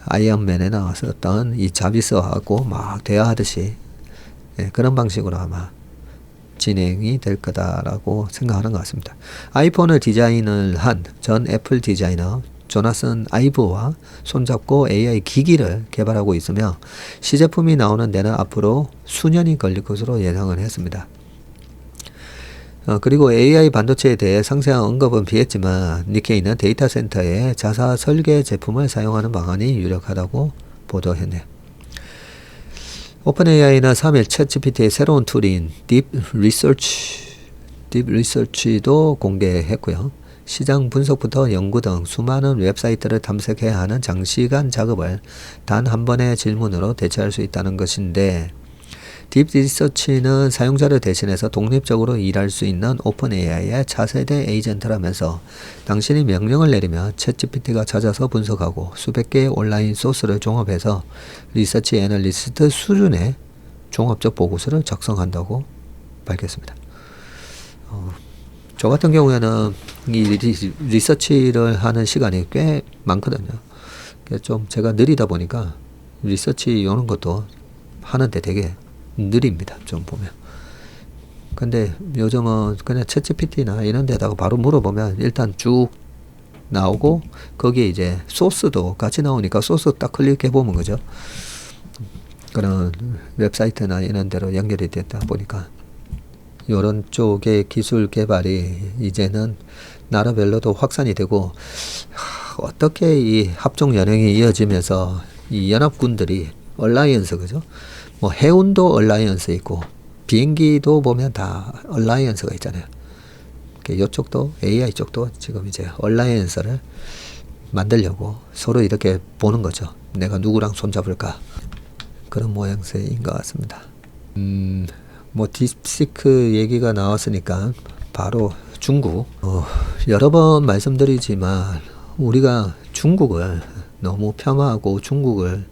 아이언맨에 나왔었던 이 자비스하고 막 대화하듯이 그런 방식으로 아마 진행이 될 거다라고 생각하는 것 같습니다. 아이폰을 디자인을 한 전 애플 디자이너 조나선 아이브와 손잡고 AI 기기를 개발하고 있으며 시제품이 나오는 데는 앞으로 수년이 걸릴 것으로 예상을 했습니다. 그리고 AI 반도체에 대해 상세한 언급은 피했지만 니케이는 데이터 센터에 자사 설계 제품을 사용하는 방안이 유력하다고 보도했네요. 오픈AI는 3일 챗GPT의 새로운 툴인 딥 리서치도 공개했고요. 시장 분석부터 연구 등 수많은 웹사이트를 탐색해야 하는 장시간 작업을 단 한 번의 질문으로 대체할 수 있다는 것인데 딥 리서치는 사용자를 대신해서 독립적으로 일할 수 있는 오픈 AI의 차세대 에이전트라면서 당신이 명령을 내리면 챗GPT가 찾아서 분석하고 수백 개의 온라인 소스를 종합해서 리서치 애널리스트 수준의 종합적 보고서를 작성한다고 밝혔습니다. 저 같은 경우에는 이 리서치를 하는 시간이 꽤 많거든요. 좀 제가 느리다 보니까 리서치 오는 것도 하는데 되게 느립니다. 좀 보면. 근데 요즘은 그냥 챗GPT나 이런 데다가 바로 물어보면 일단 쭉 나오고 거기에 이제 소스도 같이 나오니까 소스 딱 클릭해 보면 그죠? 그런 웹사이트나 이런 데로 연결이 됐다 보니까 이런 쪽의 기술 개발이 이제는 나라별로도 확산이 되고, 어떻게 이 합종 연행이 이어지면서 이 연합군들이 얼라이언스, 그죠? 뭐 해운도 얼라이언스 있고 비행기도 보면 다 얼라이언스가 있잖아요. 이쪽도 AI 쪽도 지금 이제 얼라이언스를 만들려고 서로 이렇게 보는 거죠. 내가 누구랑 손잡을까, 그런 모양새인 것 같습니다. 뭐 딥시크 얘기가 나왔으니까 바로 중국. 여러 번 말씀드리지만 우리가 중국을 너무 폄하하고 중국을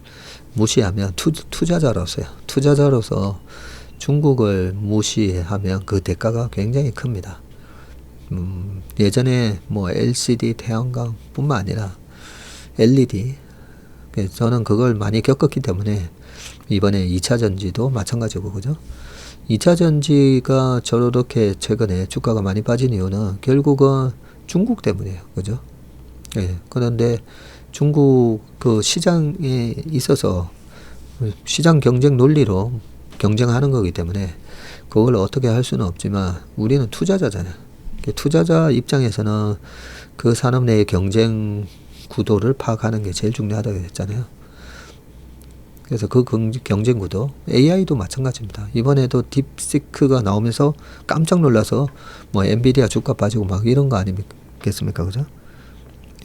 무시하면 투자자로서 중국을 무시하면 그 대가가 굉장히 큽니다. 예전에 뭐 LCD 태양광 뿐만 아니라 LED, 저는 그걸 많이 겪었기 때문에 이번에 2차 전지도 마찬가지고, 그죠? 2차 전지가 저렇게 최근에 주가가 많이 빠진 이유는 결국은 중국 때문이에요. 그죠? 예. 그런데 중국 그 시장에 있어서 시장 경쟁 논리로 경쟁하는 거기 때문에 그걸 어떻게 할 수는 없지만 우리는 투자자잖아요. 투자자 입장에서는 그 산업 내의 경쟁 구도를 파악하는 게 제일 중요하다고 했잖아요. 그래서 그 경쟁 구도, AI도 마찬가지입니다. 이번에도 딥시크가 나오면서 깜짝 놀라서 뭐 엔비디아 주가 빠지고 막 이런 거 아니겠습니까? 그죠?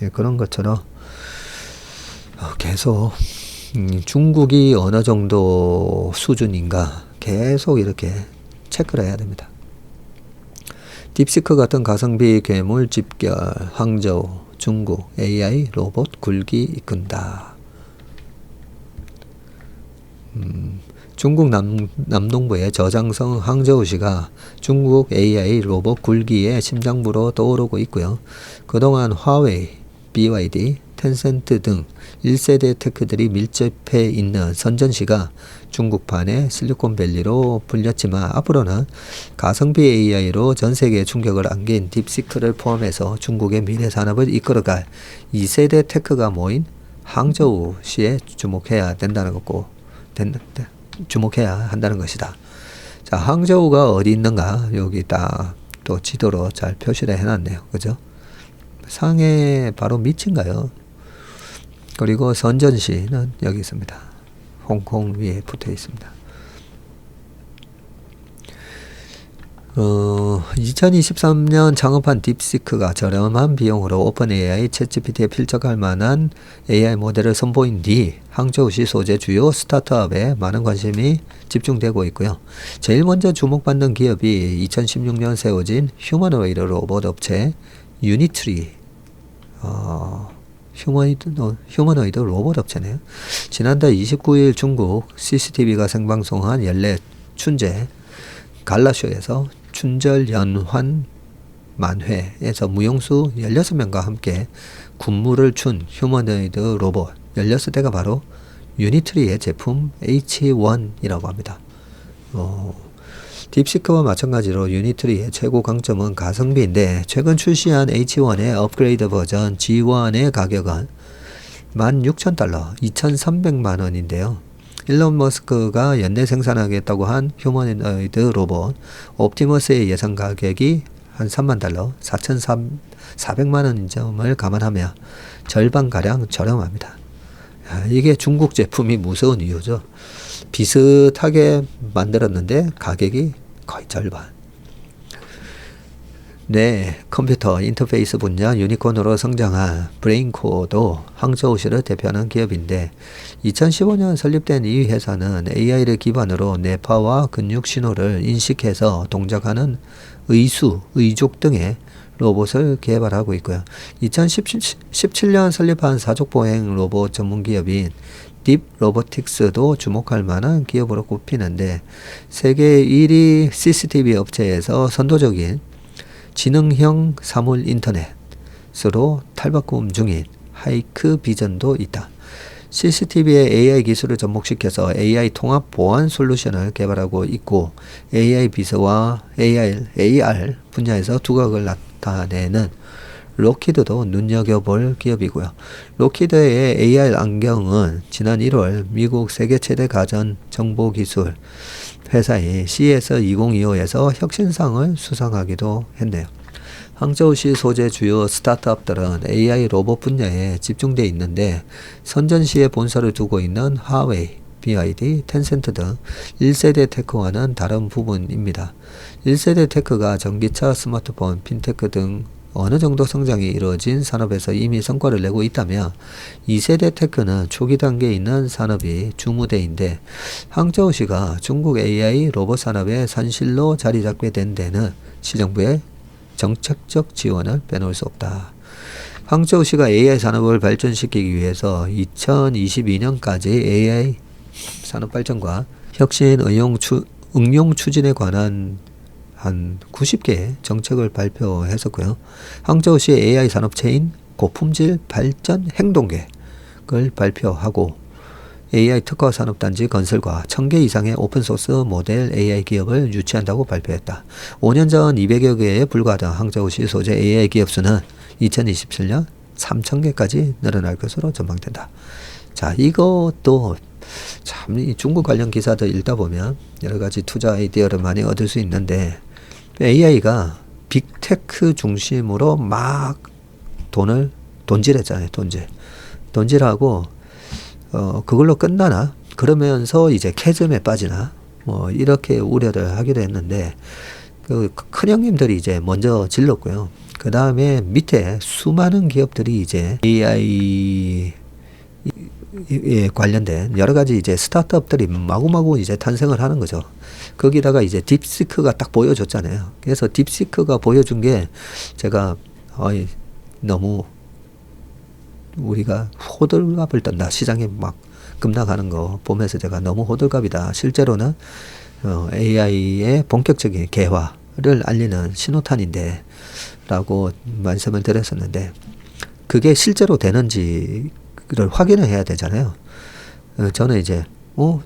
예, 그런 것처럼 계속 중국이 어느 정도 수준인가 계속 이렇게 체크를 해야 됩니다. 딥시크 같은 가성비 괴물 집결, 항저우, 중국, AI, 로봇, 굴기 이끈다. 중국 남동부의 저장성 항저우시가 중국 AI 로봇 굴기의 심장부로 떠오르고 있고요. 그동안 화웨이, BYD, 텐센트 등 1세대 테크들이 밀집해 있는 선전시가 중국판의 실리콘밸리로 불렸지만 앞으로는 가성비 AI로 전 세계에 충격을 안긴 딥시크를 포함해서 중국의 미래 산업을 이끌어갈 2세대 테크가 모인 항저우시에 주목해야 한다는 것이다. 자, 항저우가 어디 있는가? 여기 딱 또 지도로 잘 표시를 해놨네요. 그죠? 상해 바로 밑인가요? 그리고 선전시는 여기 있습니다. 홍콩 위에 붙어 있습니다. 2023년 창업한 딥시크가 저렴한 비용으로 오픈 AI, 챗GPT에 필적할 만한 AI 모델을 선보인 뒤 항저우시 소재 주요 스타트업에 많은 관심이 집중되고 있고요. 제일 먼저 주목받는 기업이 2016년 세워진 휴머노이드 로봇 업체 유니트리, 휴머노이드 로봇 업체네요. 지난달 29일 중국 CCTV가 생방송한 연례 춘제 갈라쇼에서 춘절 연환 만회에서 무용수 16명과 함께 군무를 춘 휴머노이드 로봇 16대가 바로 유니트리의 제품 H1이라고 합니다. 딥시크와 마찬가지로 유니트리의 최고 강점은 가성비인데 최근 출시한 H1의 업그레이드 버전 G1의 가격은 16,000달러, 2,300만 원인데요. 일론 머스크가 연내 생산하겠다고 한 휴머노이드 로봇 옵티머스의 예상 가격이 한 3만 달러, 4,400만 원인 점을 감안하며 절반가량 저렴합니다. 이게 중국 제품이 무서운 이유죠. 비슷하게 만들었는데 가격이 거의 절반. 네, 컴퓨터 인터페이스 분야 유니콘으로 성장한 브레인코도 항저우시를 대표하는 기업인데 2015년 설립된 이 회사는 AI를 기반으로 뇌파와 근육 신호를 인식해서 동작하는 의수, 의족 등의 로봇을 개발하고 있고요. 2017년 설립한 사족보행 로봇 전문 기업인 딥 로보틱스도 주목할 만한 기업으로 꼽히는데 세계 1위 CCTV 업체에서 선도적인 지능형 사물 인터넷으로 탈바꿈 중인 하이크 비전도 있다. CCTV의 AI 기술을 접목시켜서 AI 통합 보안 솔루션을 개발하고 있고 AI 비서와 AR 분야에서 두각을 나타내는 록히드도 눈여겨볼 기업이고요. 록히드의 AR 안경은 지난 1월 미국 세계 최대 가전 정보기술 회사인 CES 2025에서 혁신상을 수상하기도 했네요. 항저우시 소재 주요 스타트업들은 AI 로봇 분야에 집중되어 있는데 선전시에 본사를 두고 있는 화웨이, BYD, 텐센트 등 1세대 테크와는 다른 부분입니다. 1세대 테크가 전기차, 스마트폰, 핀테크 등 어느 정도 성장이 이루어진 산업에서 이미 성과를 내고 있다면 2세대 테크는 초기 단계에 있는 산업이 주무대인데 항저우시가 중국 AI 로봇 산업의 산실로 자리 잡게 된 데는 시정부의 정책적 지원을 빼놓을 수 없다. 항저우시가 AI 산업을 발전시키기 위해서 2022년까지 AI 산업 발전과 혁신 응용 추진에 관한 한 90개의 정책을 발표했었고요. 항저우시 AI 산업체인 고품질 발전 행동계획을 발표하고 AI 특화 산업단지 건설과 1000개 이상의 오픈소스 모델 AI 기업을 유치한다고 발표했다. 5년 전 200여 개에 불과하던 항저우시 소재 AI 기업 수는 2027년 3000개까지 늘어날 것으로 전망된다. 자, 이것도 참 이 중국 관련 기사들 읽다 보면 여러 가지 투자 아이디어를 많이 얻을 수 있는데 AI가 빅테크 중심으로 막 돈질했잖아요. 돈질하고 그걸로 끝나나? 그러면서 이제 캐즘에 빠지나? 뭐 이렇게 우려를 하기도 했는데 그 큰 형님들이 이제 먼저 질렀고요. 그 다음에 밑에 수많은 기업들이 이제 AI 에 관련된 여러 가지 이제 스타트업들이 마구마구 이제 탄생을 하는 거죠. 거기다가 이제 딥시크가 딱 보여줬잖아요. 그래서 딥시크가 보여준 게 제가 너무 우리가 호들갑을 떤다. 시장이 막 급락하는 거 보면서 제가 너무 호들갑이다. 실제로는 AI의 본격적인 개화를 알리는 신호탄인데 라고 말씀을 드렸었는데 그게 실제로 되는지를 확인을 해야 되잖아요. 저는 이제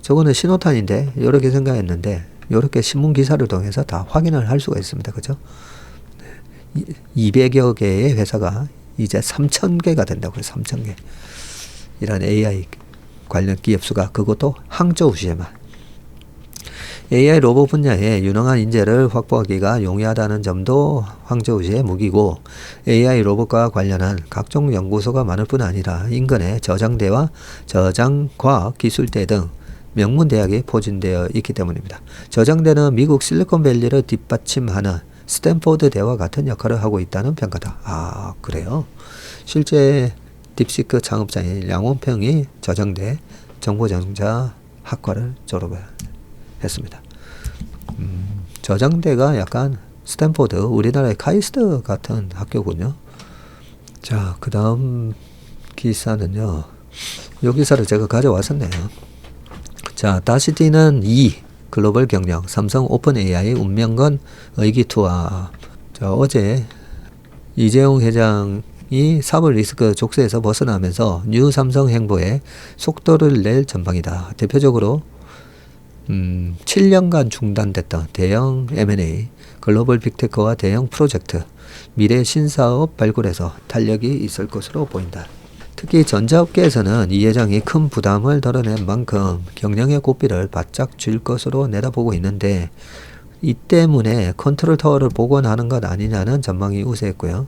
저거는 신호탄인데 이렇게 생각했는데 이렇게 신문 기사를 통해서 다 확인을 할 수가 있습니다. 그죠? 200여 개의 회사가 이제 3000개가 된다고요. 3000개. 이런 AI 관련 기업 수가 그것도 항저우시에만. AI 로봇 분야에 유능한 인재를 확보하기가 용이하다는 점도 항저우시의 무기고 AI 로봇과 관련한 각종 연구소가 많을 뿐 아니라 인근에 저장대와 저장과학기술대 등 명문 대학이 포진되어 있기 때문입니다. 저장대는 미국 실리콘밸리를 뒷받침하는 스탠포드 대와 같은 역할을 하고 있다는 평가다. 아, 그래요? 실제 딥시크 창업자인 양원평이 저장대 정보전자 학과를 졸업했습니다. 저장대가 약간 스탠포드, 우리나라의 카이스트 같은 학교군요. 자, 그 다음 기사는요. 이 기사를 제가 가져왔었네요. 자, 다시 뛰는 글로벌 경영, 삼성 오픈 AI 운명건 의기투합. 자, 어제 이재용 회장이 사법 리스크 족쇄에서 벗어나면서 뉴 삼성 행보에 속도를 낼 전망이다. 대표적으로 7년간 중단됐던 대형 M&A, 글로벌 빅테크와 대형 프로젝트, 미래 신사업 발굴에서 탄력이 있을 것으로 보인다. 특히 전자업계에서는 이 회장이 큰 부담을 덜어낸 만큼 경영의 고삐를 바짝 쥘 것으로 내다보고 있는데 이 때문에 컨트롤 타워를 복원하는 것 아니냐는 전망이 우세했고요.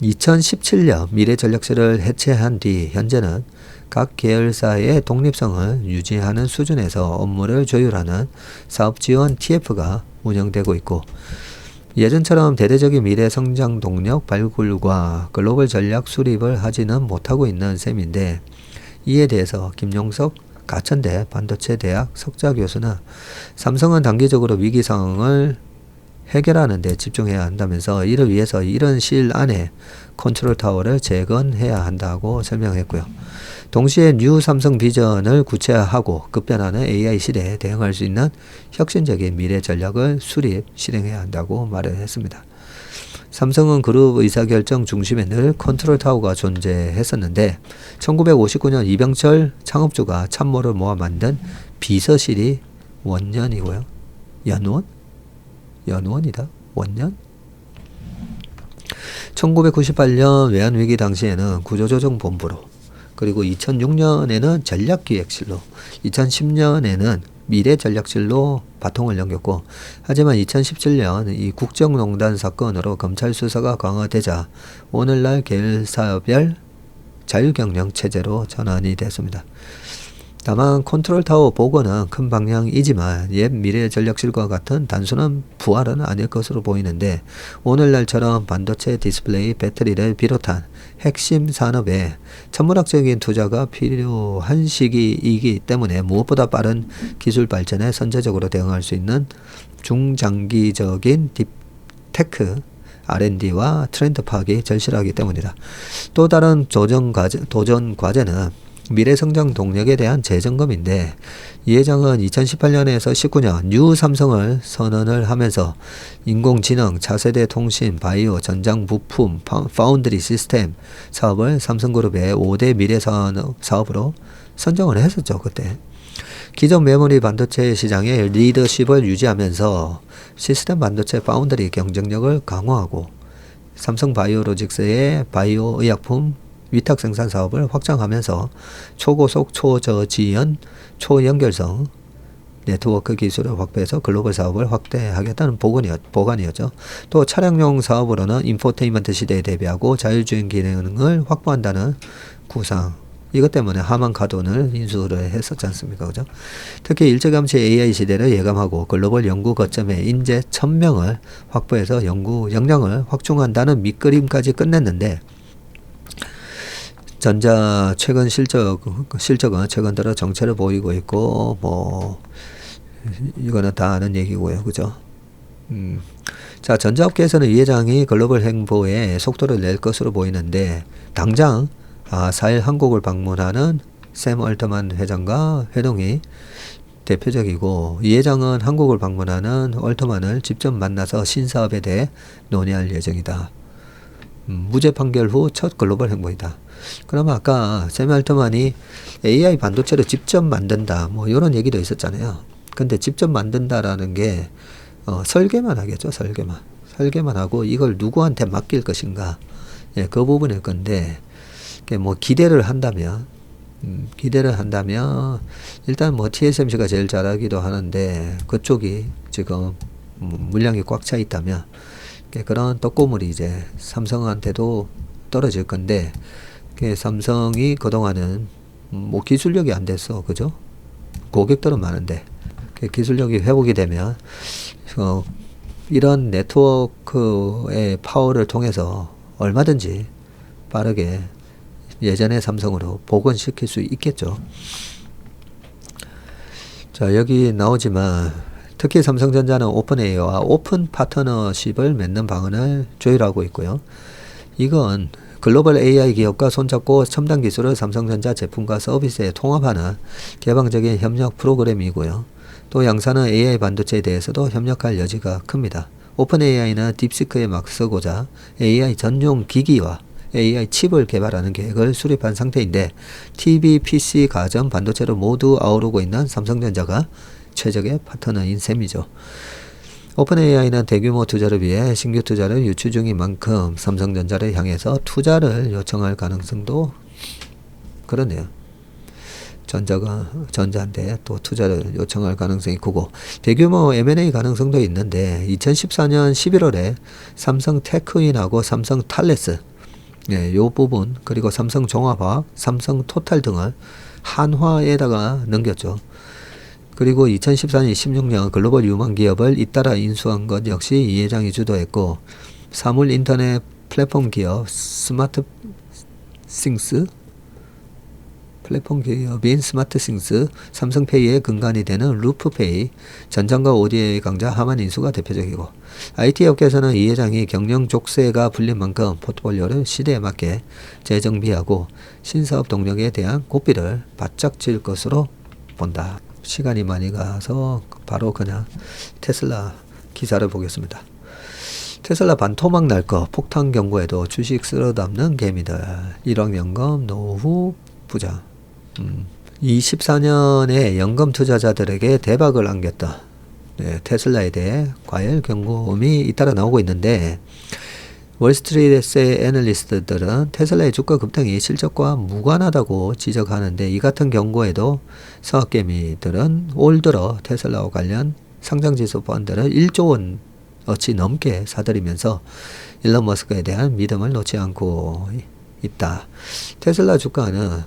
2017년 미래전략실을 해체한 뒤 현재는 각 계열사의 독립성을 유지하는 수준에서 업무를 조율하는 사업지원 TF가 운영되고 있고 예전처럼 대대적인 미래 성장 동력 발굴과 글로벌 전략 수립을 하지는 못하고 있는 셈인데 이에 대해서 김용석 가천대 반도체대학 석좌 교수는 삼성은 단기적으로 위기 상황을 해결하는 데 집중해야 한다면서 이를 위해서 이런 시일 안에 컨트롤 타워를 재건해야 한다고 설명했고요. 동시에 뉴 삼성 비전을 구체화하고 급변하는 AI 시대에 대응할 수 있는 혁신적인 미래 전략을 수립, 실행해야 한다고 말을 했습니다. 삼성은 그룹 의사결정 중심에 늘 컨트롤 타워가 존재했었는데 1959년 이병철 창업주가 참모를 모아 만든 비서실이 원년이고요. 연원이다. 원년? 1998년 외환위기 당시에는 구조조정본부로, 그리고 2006년에는 전략기획실로, 2010년에는 미래전략실로 바통을 넘겼고, 하지만 2017년 이 국정농단 사건으로 검찰 수사가 강화되자 오늘날 계열사별 자율경영 체제로 전환이 됐습니다. 다만 컨트롤타워 복원은 큰 방향이지만 옛 미래전략실과 같은 단순한 부활은 아닐 것으로 보이는데, 오늘날처럼 반도체, 디스플레이, 배터리를 비롯한 핵심 산업에 천문학적인 투자가 필요한 시기이기 때문에 무엇보다 빠른 기술 발전에 선제적으로 대응할 수 있는 중장기적인 딥테크 R&D와 트렌드 파악이 절실하기 때문이다. 또 다른 도전 과제는 미래성장 동력에 대한 재점검인데, 이 회장은 2018년에서 19년 뉴 삼성을 선언을 하면서 인공지능, 차세대 통신, 바이오, 전장 부품, 파운드리 시스템 사업을 삼성그룹의 5대 미래 사업으로 선정을 했었죠. 그때 기존 메모리 반도체 시장의 리더십을 유지하면서 시스템 반도체 파운드리 경쟁력을 강화하고, 삼성 바이오로직스의 바이오 의약품 위탁 생산 사업을 확장하면서 초고속, 초저지연, 초연결성 네트워크 기술을 확보해서 글로벌 사업을 확대하겠다는 보관이었죠. 또 차량용 사업으로는 인포테인먼트 시대에 대비하고 자율주행 기능을 확보한다는 구상, 이것 때문에 하만 카돈을 인수를 했었지 않습니까? 그죠? 특히 일제감치 AI 시대를 예감하고 글로벌 연구 거점에 인재 1000명을 확보해서 연구 역량을 확충한다는 밑그림까지 끝냈는데, 전자 최근 실적은 최근 들어 정체를 보이고 있고, 이거는 다 아는 얘기고요. 그죠? 자, 전자업계에서는 이 회장이 글로벌 행보에 속도를 낼 것으로 보이는데, 당장 4일 한국을 방문하는 샘 얼트만 회장과 회동이 대표적이고, 이 회장은 한국을 방문하는 얼트만을 직접 만나서 신사업에 대해 논의할 예정이다. 무죄 판결 후 첫 글로벌 행보이다. 그러면 아까 샘 얼트만이 AI 반도체를 직접 만든다, 이런 얘기도 있었잖아요. 근데 직접 만든다라는 게 설계만 하겠죠. 설계만 하고 이걸 누구한테 맡길 것인가, 그 부분일 건데, 기대를 한다면 일단 TSMC가 제일 잘하기도 하는데, 그쪽이 지금 물량이 꽉 차 있다면 그런 떡고물이 이제 삼성한테도 떨어질 건데, 삼성이 그동안은 기술력이 안 됐어. 그죠? 고객들은 많은데 기술력이 회복이 되면 이런 네트워크의 파워를 통해서 얼마든지 빠르게 예전의 삼성으로 복원시킬 수 있겠죠. 자, 여기 나오지만 특히 삼성전자는 오픈 AI와 오픈 파트너십을 맺는 방안을 조율하고 있고요. 이건 글로벌 AI 기업과 손잡고 첨단 기술을 삼성전자 제품과 서비스에 통합하는 개방적인 협력 프로그램이고요. 또 양사는 AI 반도체에 대해서도 협력할 여지가 큽니다. 오픈 AI는 딥시크에 맞서고자 AI 전용 기기와 AI 칩을 개발하는 계획을 수립한 상태인데, TV, PC, 가전, 반도체로 모두 아우르고 있는 삼성전자가 최적의 파트너인 셈이죠. 오픈 AI는 대규모 투자를 위해 신규 투자를 유치 중인 만큼 삼성전자를 향해서 투자를 요청할 가능성도 그러네요. 전자인데 또 투자를 요청할 가능성이 크고, 대규모 M&A 가능성도 있는데, 2014년 11월에 삼성 테크윈하고 삼성 탈레스, 요 부분, 그리고 삼성 종합화학, 삼성 토탈 등을 한화에다가 넘겼죠. 그리고 2014년 16년 글로벌 유망 기업을 잇따라 인수한 것 역시 이 회장이 주도했고, 사물 인터넷 플랫폼 기업 플랫폼 기업인 스마트싱스, 삼성페이의 근간이 되는 루프페이, 전장과 오디오의 강자 하만 인수가 대표적이고, IT 업계에서는 이 회장이 경영 족쇄가 풀린 만큼 포트폴리오를 시대에 맞게 재정비하고 신사업 동력에 대한 고삐를 바짝 칠 것으로 본다. 시간이 많이 가서 바로 그냥 테슬라 기사를 보겠습니다. 테슬라 반토막 날 거 폭탄 경고에도 주식 쓸어 담는 개미들, 1억 연금 노후 부자. 24년에 연금 투자자들에게 대박을 안겼다. 테슬라에 대해 과열 경고음이 잇따라 나오고 있는데, 월스트리트의 애널리스트들은 테슬라의 주가 급등이 실적과 무관하다고 지적하는데, 이 같은 경고에도 서학개미들은 올 들어 테슬라와 관련 상장지수 펀드를 1조 원 어치 넘게 사들이면서 일론 머스크에 대한 믿음을 놓지 않고 있다. 테슬라 주가는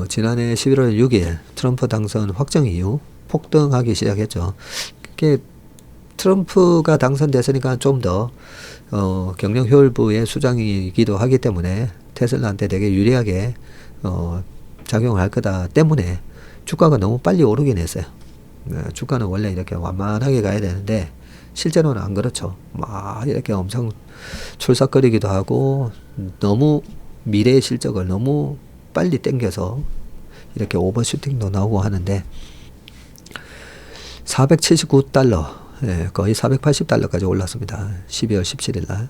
지난해 11월 6일 트럼프 당선 확정 이후 폭등하기 시작했죠. 이게 트럼프가 당선됐으니까 좀 더 경영 효율부의 수장이기도 하기 때문에 테슬라한테 되게 유리하게 작용을 할 거다 때문에 주가가 너무 빨리 오르긴 했어요. 주가는 원래 이렇게 완만하게 가야 되는데 실제로는 안 그렇죠. 막 이렇게 엄청 출삭거리기도 하고, 너무 미래의 실적을 너무 빨리 땡겨서 이렇게 오버슈팅도 나오고 하는데, 479달러, 거의 480달러까지 올랐습니다. 12월 17일 날.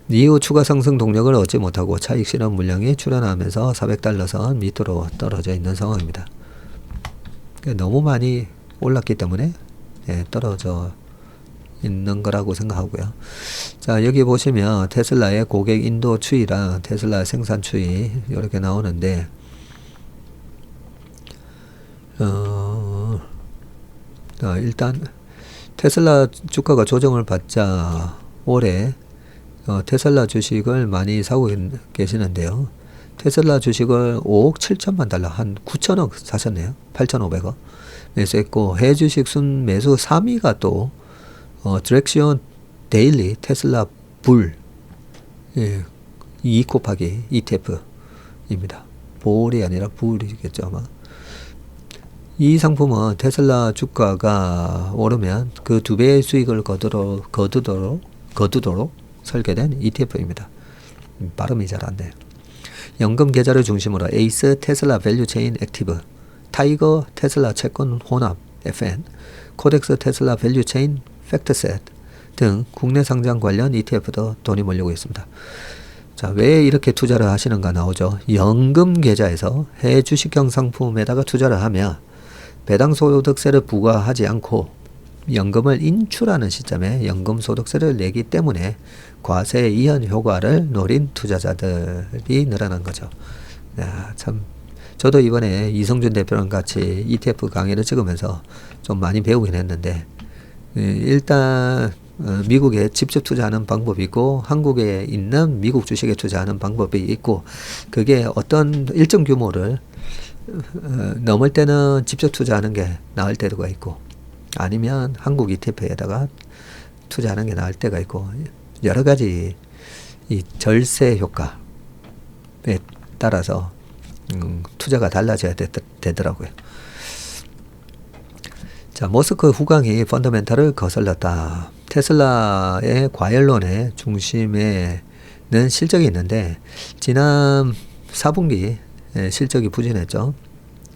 이후 추가 상승 동력을 얻지 못하고 차익 실현 물량이 출현하면서 400달러 선 밑으로 떨어져 있는 상황입니다. 너무 많이 올랐기 때문에 떨어져 있는 거라고 생각하고요. 자, 여기 보시면 테슬라의 고객 인도 추이랑 테슬라 생산 추이 이렇게 나오는데, 일단 테슬라 주가가 조정을 받자 올해 테슬라 주식을 많이 사고 계시는데요. 테슬라 주식을 5억 7천만 달러, 한 9천억 사셨네요. 8,500억 매수했고, 해외 주식 순 매수 3위가 또 디렉션 데일리 테슬라 불 2 곱하기 ETF입니다. 볼이 아니라 불이겠죠 아마. 이 상품은 테슬라 주가가 오르면 그 2배의 수익을 거두도록 설계된 ETF입니다. 발음이 잘 안 돼요. 연금 계좌를 중심으로 에이스 테슬라 밸류 체인 액티브, 타이거 테슬라 채권 혼합 FN, 코덱스 테슬라 밸류 체인 팩트셋 등 국내 상장 관련 ETF도 돈이 몰리고 있습니다. 자, 왜 이렇게 투자를 하시는가 나오죠. 연금 계좌에서 해외 주식형 상품에다가 투자를 하면 배당 소득세를 부과하지 않고 연금을 인출하는 시점에 연금 소득세를 내기 때문에 과세 이연 효과를 노린 투자자들이 늘어난 거죠. 야, 참 저도 이번에 이성준 대표랑 같이 ETF 강의를 찍으면서 좀 많이 배우긴 했는데, 일단 미국에 직접 투자하는 방법이 있고 한국에 있는 미국 주식에 투자하는 방법이 있고, 그게 어떤 일정 규모를 넘을 때는 직접 투자하는 게 나을 때가 있고, 아니면 한국 ETF에다가 투자하는 게 나을 때가 있고, 여러 가지 이 절세 효과에 따라서 투자가 달라져야 되더라고요. 자, 머스크 후광이 펀더멘탈을 거슬렀다. 테슬라의 과열론의 중심에는 실적이 있는데, 지난 4분기 실적이 부진했죠.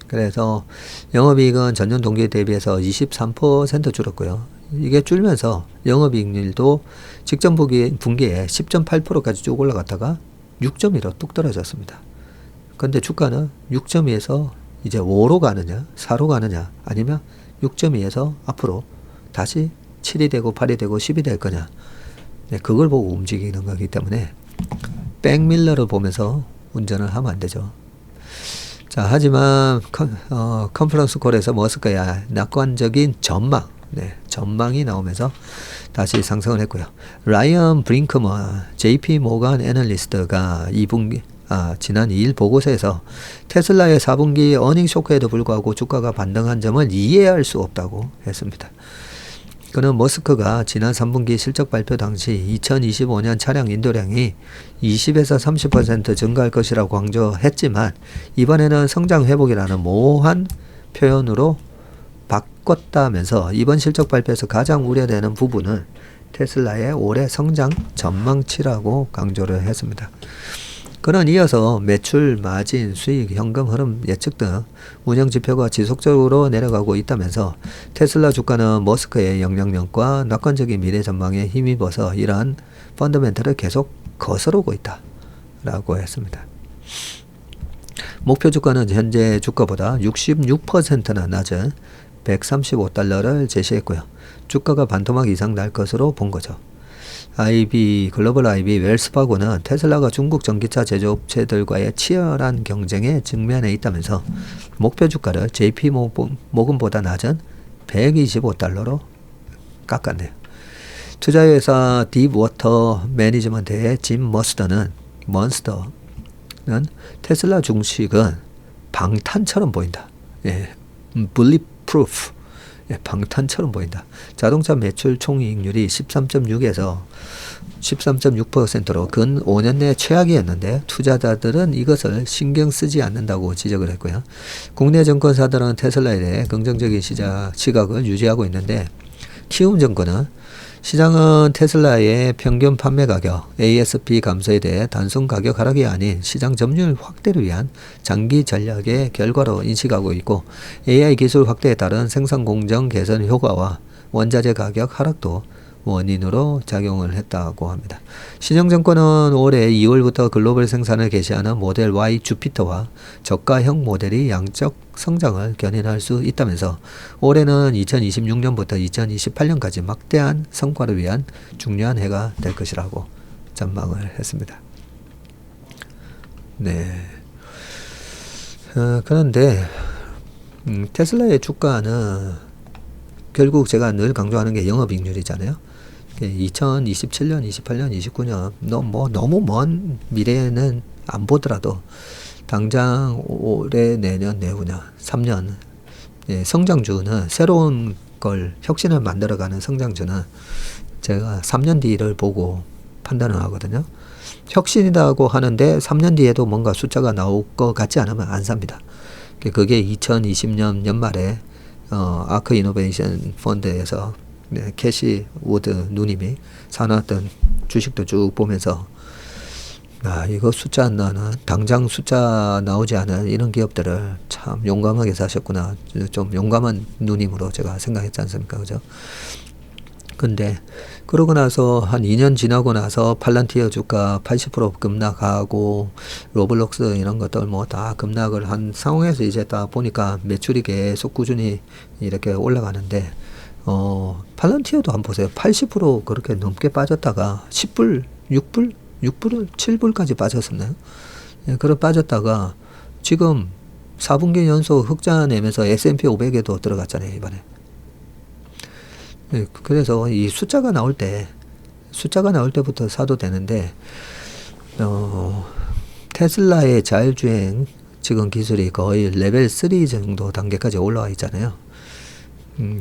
그래서 영업이익은 전년 동기 대비해서 23% 줄었고요. 이게 줄면서 영업이익률도 직전 분기에 10.8%까지 쭉 올라갔다가 6.1로 뚝 떨어졌습니다. 근데 주가는 6.2에서 이제 5로 가느냐 4로 가느냐, 아니면 6.2에서 앞으로 다시 7이 되고 8이 되고 10이 될 거냐, 그걸 보고 움직이는 거기 때문에 백밀러를 보면서 운전을 하면 안 되죠. 자, 하지만 컨퍼런스 콜에서 머스크의 낙관적인 전망, 전망이 나오면서 다시 상승을 했고요. 라이언 브링크먼 JP 모건 애널리스트가 지난 2일 보고서에서 테슬라의 4분기 어닝 쇼크에도 불구하고 주가가 반등한 점을 이해할 수 없다고 했습니다. 그는 머스크가 지난 3분기 실적 발표 당시 2025년 차량 인도량이 20에서 30% 증가할 것이라고 강조했지만, 이번에는 성장 회복이라는 모호한 표현으로 바꿨다면서 이번 실적 발표에서 가장 우려되는 부분은 테슬라의 올해 성장 전망치라고 강조를 했습니다. 그는 이어서 매출, 마진, 수익, 현금 흐름 예측 등 운영 지표가 지속적으로 내려가고 있다면서 테슬라 주가는 머스크의 영향력과 낙관적인 미래 전망에 힘입어서 이러한 펀더멘털을 계속 거스르고 있다 라고 했습니다. 목표 주가는 현재 주가보다 66%나 낮은 135달러를 제시했고요. 주가가 반토막 이상 날 것으로 본 거죠. 글로벌 IB, 웰스파고는 테슬라가 중국 전기차 제조업체들과의 치열한 경쟁에 직면해 있다면서 목표 주가를 JP 모건보다 낮은 125달러로 깎았네요. 투자회사 딥워터 매니지먼트의 짐 먼스터는 테슬라 주식은 방탄처럼 보인다. 예, bulletproof. 예, 방탄처럼 보인다. 자동차 매출 총이익률이 13.6에서 13.6%로 근 5년 내 최악이었는데 투자자들은 이것을 신경 쓰지 않는다고 지적을 했고요. 국내 증권사들은 테슬라에 대해 긍정적인 시각을 유지하고 있는데 키움증권은 시장은 테슬라의 평균 판매 가격 ASP 감소에 대해 단순 가격 하락이 아닌 시장 점유율 확대를 위한 장기 전략의 결과로 인식하고 있고 AI 기술 확대에 따른 생산 공정 개선 효과와 원자재 가격 하락도 원인으로 작용을 했다고 합니다. 신영증권은 올해 2월부터 글로벌 생산을 개시하는 모델 Y 주피터와 저가형 모델이 양적 성장을 견인할 수 있다면서 올해는 2026년부터 2028년까지 막대한 성과를 위한 중요한 해가 될 것이라고 전망을 했습니다. 네. 그런데 테슬라의 주가는 결국 제가 늘 강조하는 게 영업이익률이잖아요. 2027년, 28년, 29년 너무 먼 미래에는 안 보더라도 당장 올해, 내년, 내후년 3년 성장주는 새로운 걸 혁신을 만들어가는 성장주는 제가 3년 뒤를 보고 판단을 하거든요. 혁신이라고 하는데 3년 뒤에도 뭔가 숫자가 나올 것 같지 않으면 안 삽니다. 그게 2020년 연말에 아크 이노베이션 펀드에서 캐시 우드 누님이 사놨던 주식도 쭉 보면서 이거 숫자 안 나는 당장 숫자 나오지 않은 이런 기업들을 참 용감하게 사셨구나. 좀 용감한 누님으로 제가 생각했지 않습니까? 그죠? 근데 그러고 나서 한 2년 지나고 나서 팔란티어 주가 80% 급락하고 로블록스 이런 것들 뭐 다 급락을 한 상황에서 이제 딱 보니까 매출이 계속 꾸준히 이렇게 올라가는데 팔란티어도 한번 보세요. 80% 그렇게 넘게 빠졌다가 10불, 6불, 7불까지 빠졌었나요? 예, 그럼 빠졌다가 지금 4분기 연속 흑자 내면서 S&P 500에도 들어갔잖아요, 이번에. 예, 그래서 이 숫자가 나올 때부터 사도 되는데, 테슬라의 자율주행 지금 기술이 거의 레벨 3 정도 단계까지 올라와 있잖아요.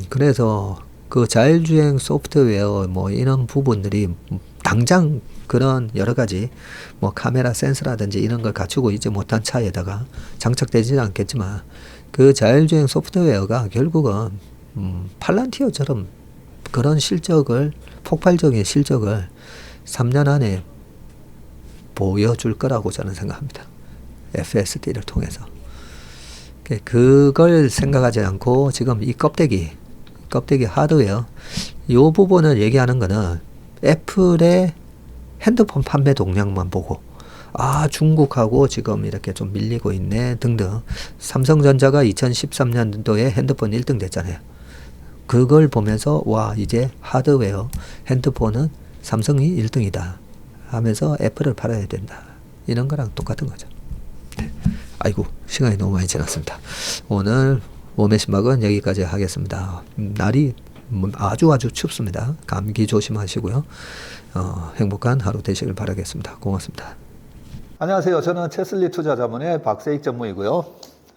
그래서 그 자율주행 소프트웨어 뭐 이런 부분들이 당장 그런 여러 가지 뭐 카메라 센서라든지 이런 걸 갖추고 있지 못한 차에다가 장착되지는 않겠지만 그 자율주행 소프트웨어가 결국은 팔란티어처럼 그런 폭발적인 실적을 3년 안에 보여줄 거라고 저는 생각합니다. FSD를 통해서. 그걸 생각하지 않고 지금 이 껍데기 하드웨어 이 부분을 얘기하는 거는 애플의 핸드폰 판매 동향만 보고 중국하고 지금 이렇게 좀 밀리고 있네 등등. 삼성전자가 2013년도에 핸드폰 1등 됐잖아요. 그걸 보면서 이제 하드웨어 핸드폰은 삼성이 1등이다 하면서 애플을 팔아야 된다. 이런 거랑 똑같은 거죠. 네. 아이고 시간이 너무 많이 지났습니다. 오늘 몸의 신박은 여기까지 하겠습니다. 날이 아주 춥습니다. 감기 조심하시고요. 행복한 하루 되시길 바라겠습니다. 고맙습니다. 안녕하세요. 저는 체슬리 투자자문의 박세익 전무이고요.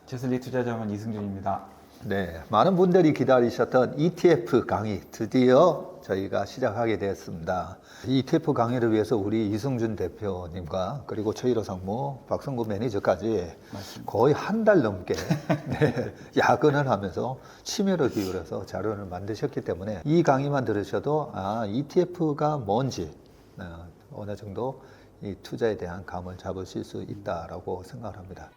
체슬리 투자자문 이승준입니다. 네, 많은 분들이 기다리셨던 ETF 강의 드디어 저희가 시작하게 되었습니다. ETF 강의를 위해서 우리 이승준 대표님과 그리고 최일호 상무, 박성구 매니저까지 맞습니다. 거의 한 달 넘게 야근을 하면서 심혈을 기울여서 자료를 만드셨기 때문에 이 강의만 들으셔도 ETF가 뭔지 어느 정도 이 투자에 대한 감을 잡으실 수 있다라고 생각을 합니다.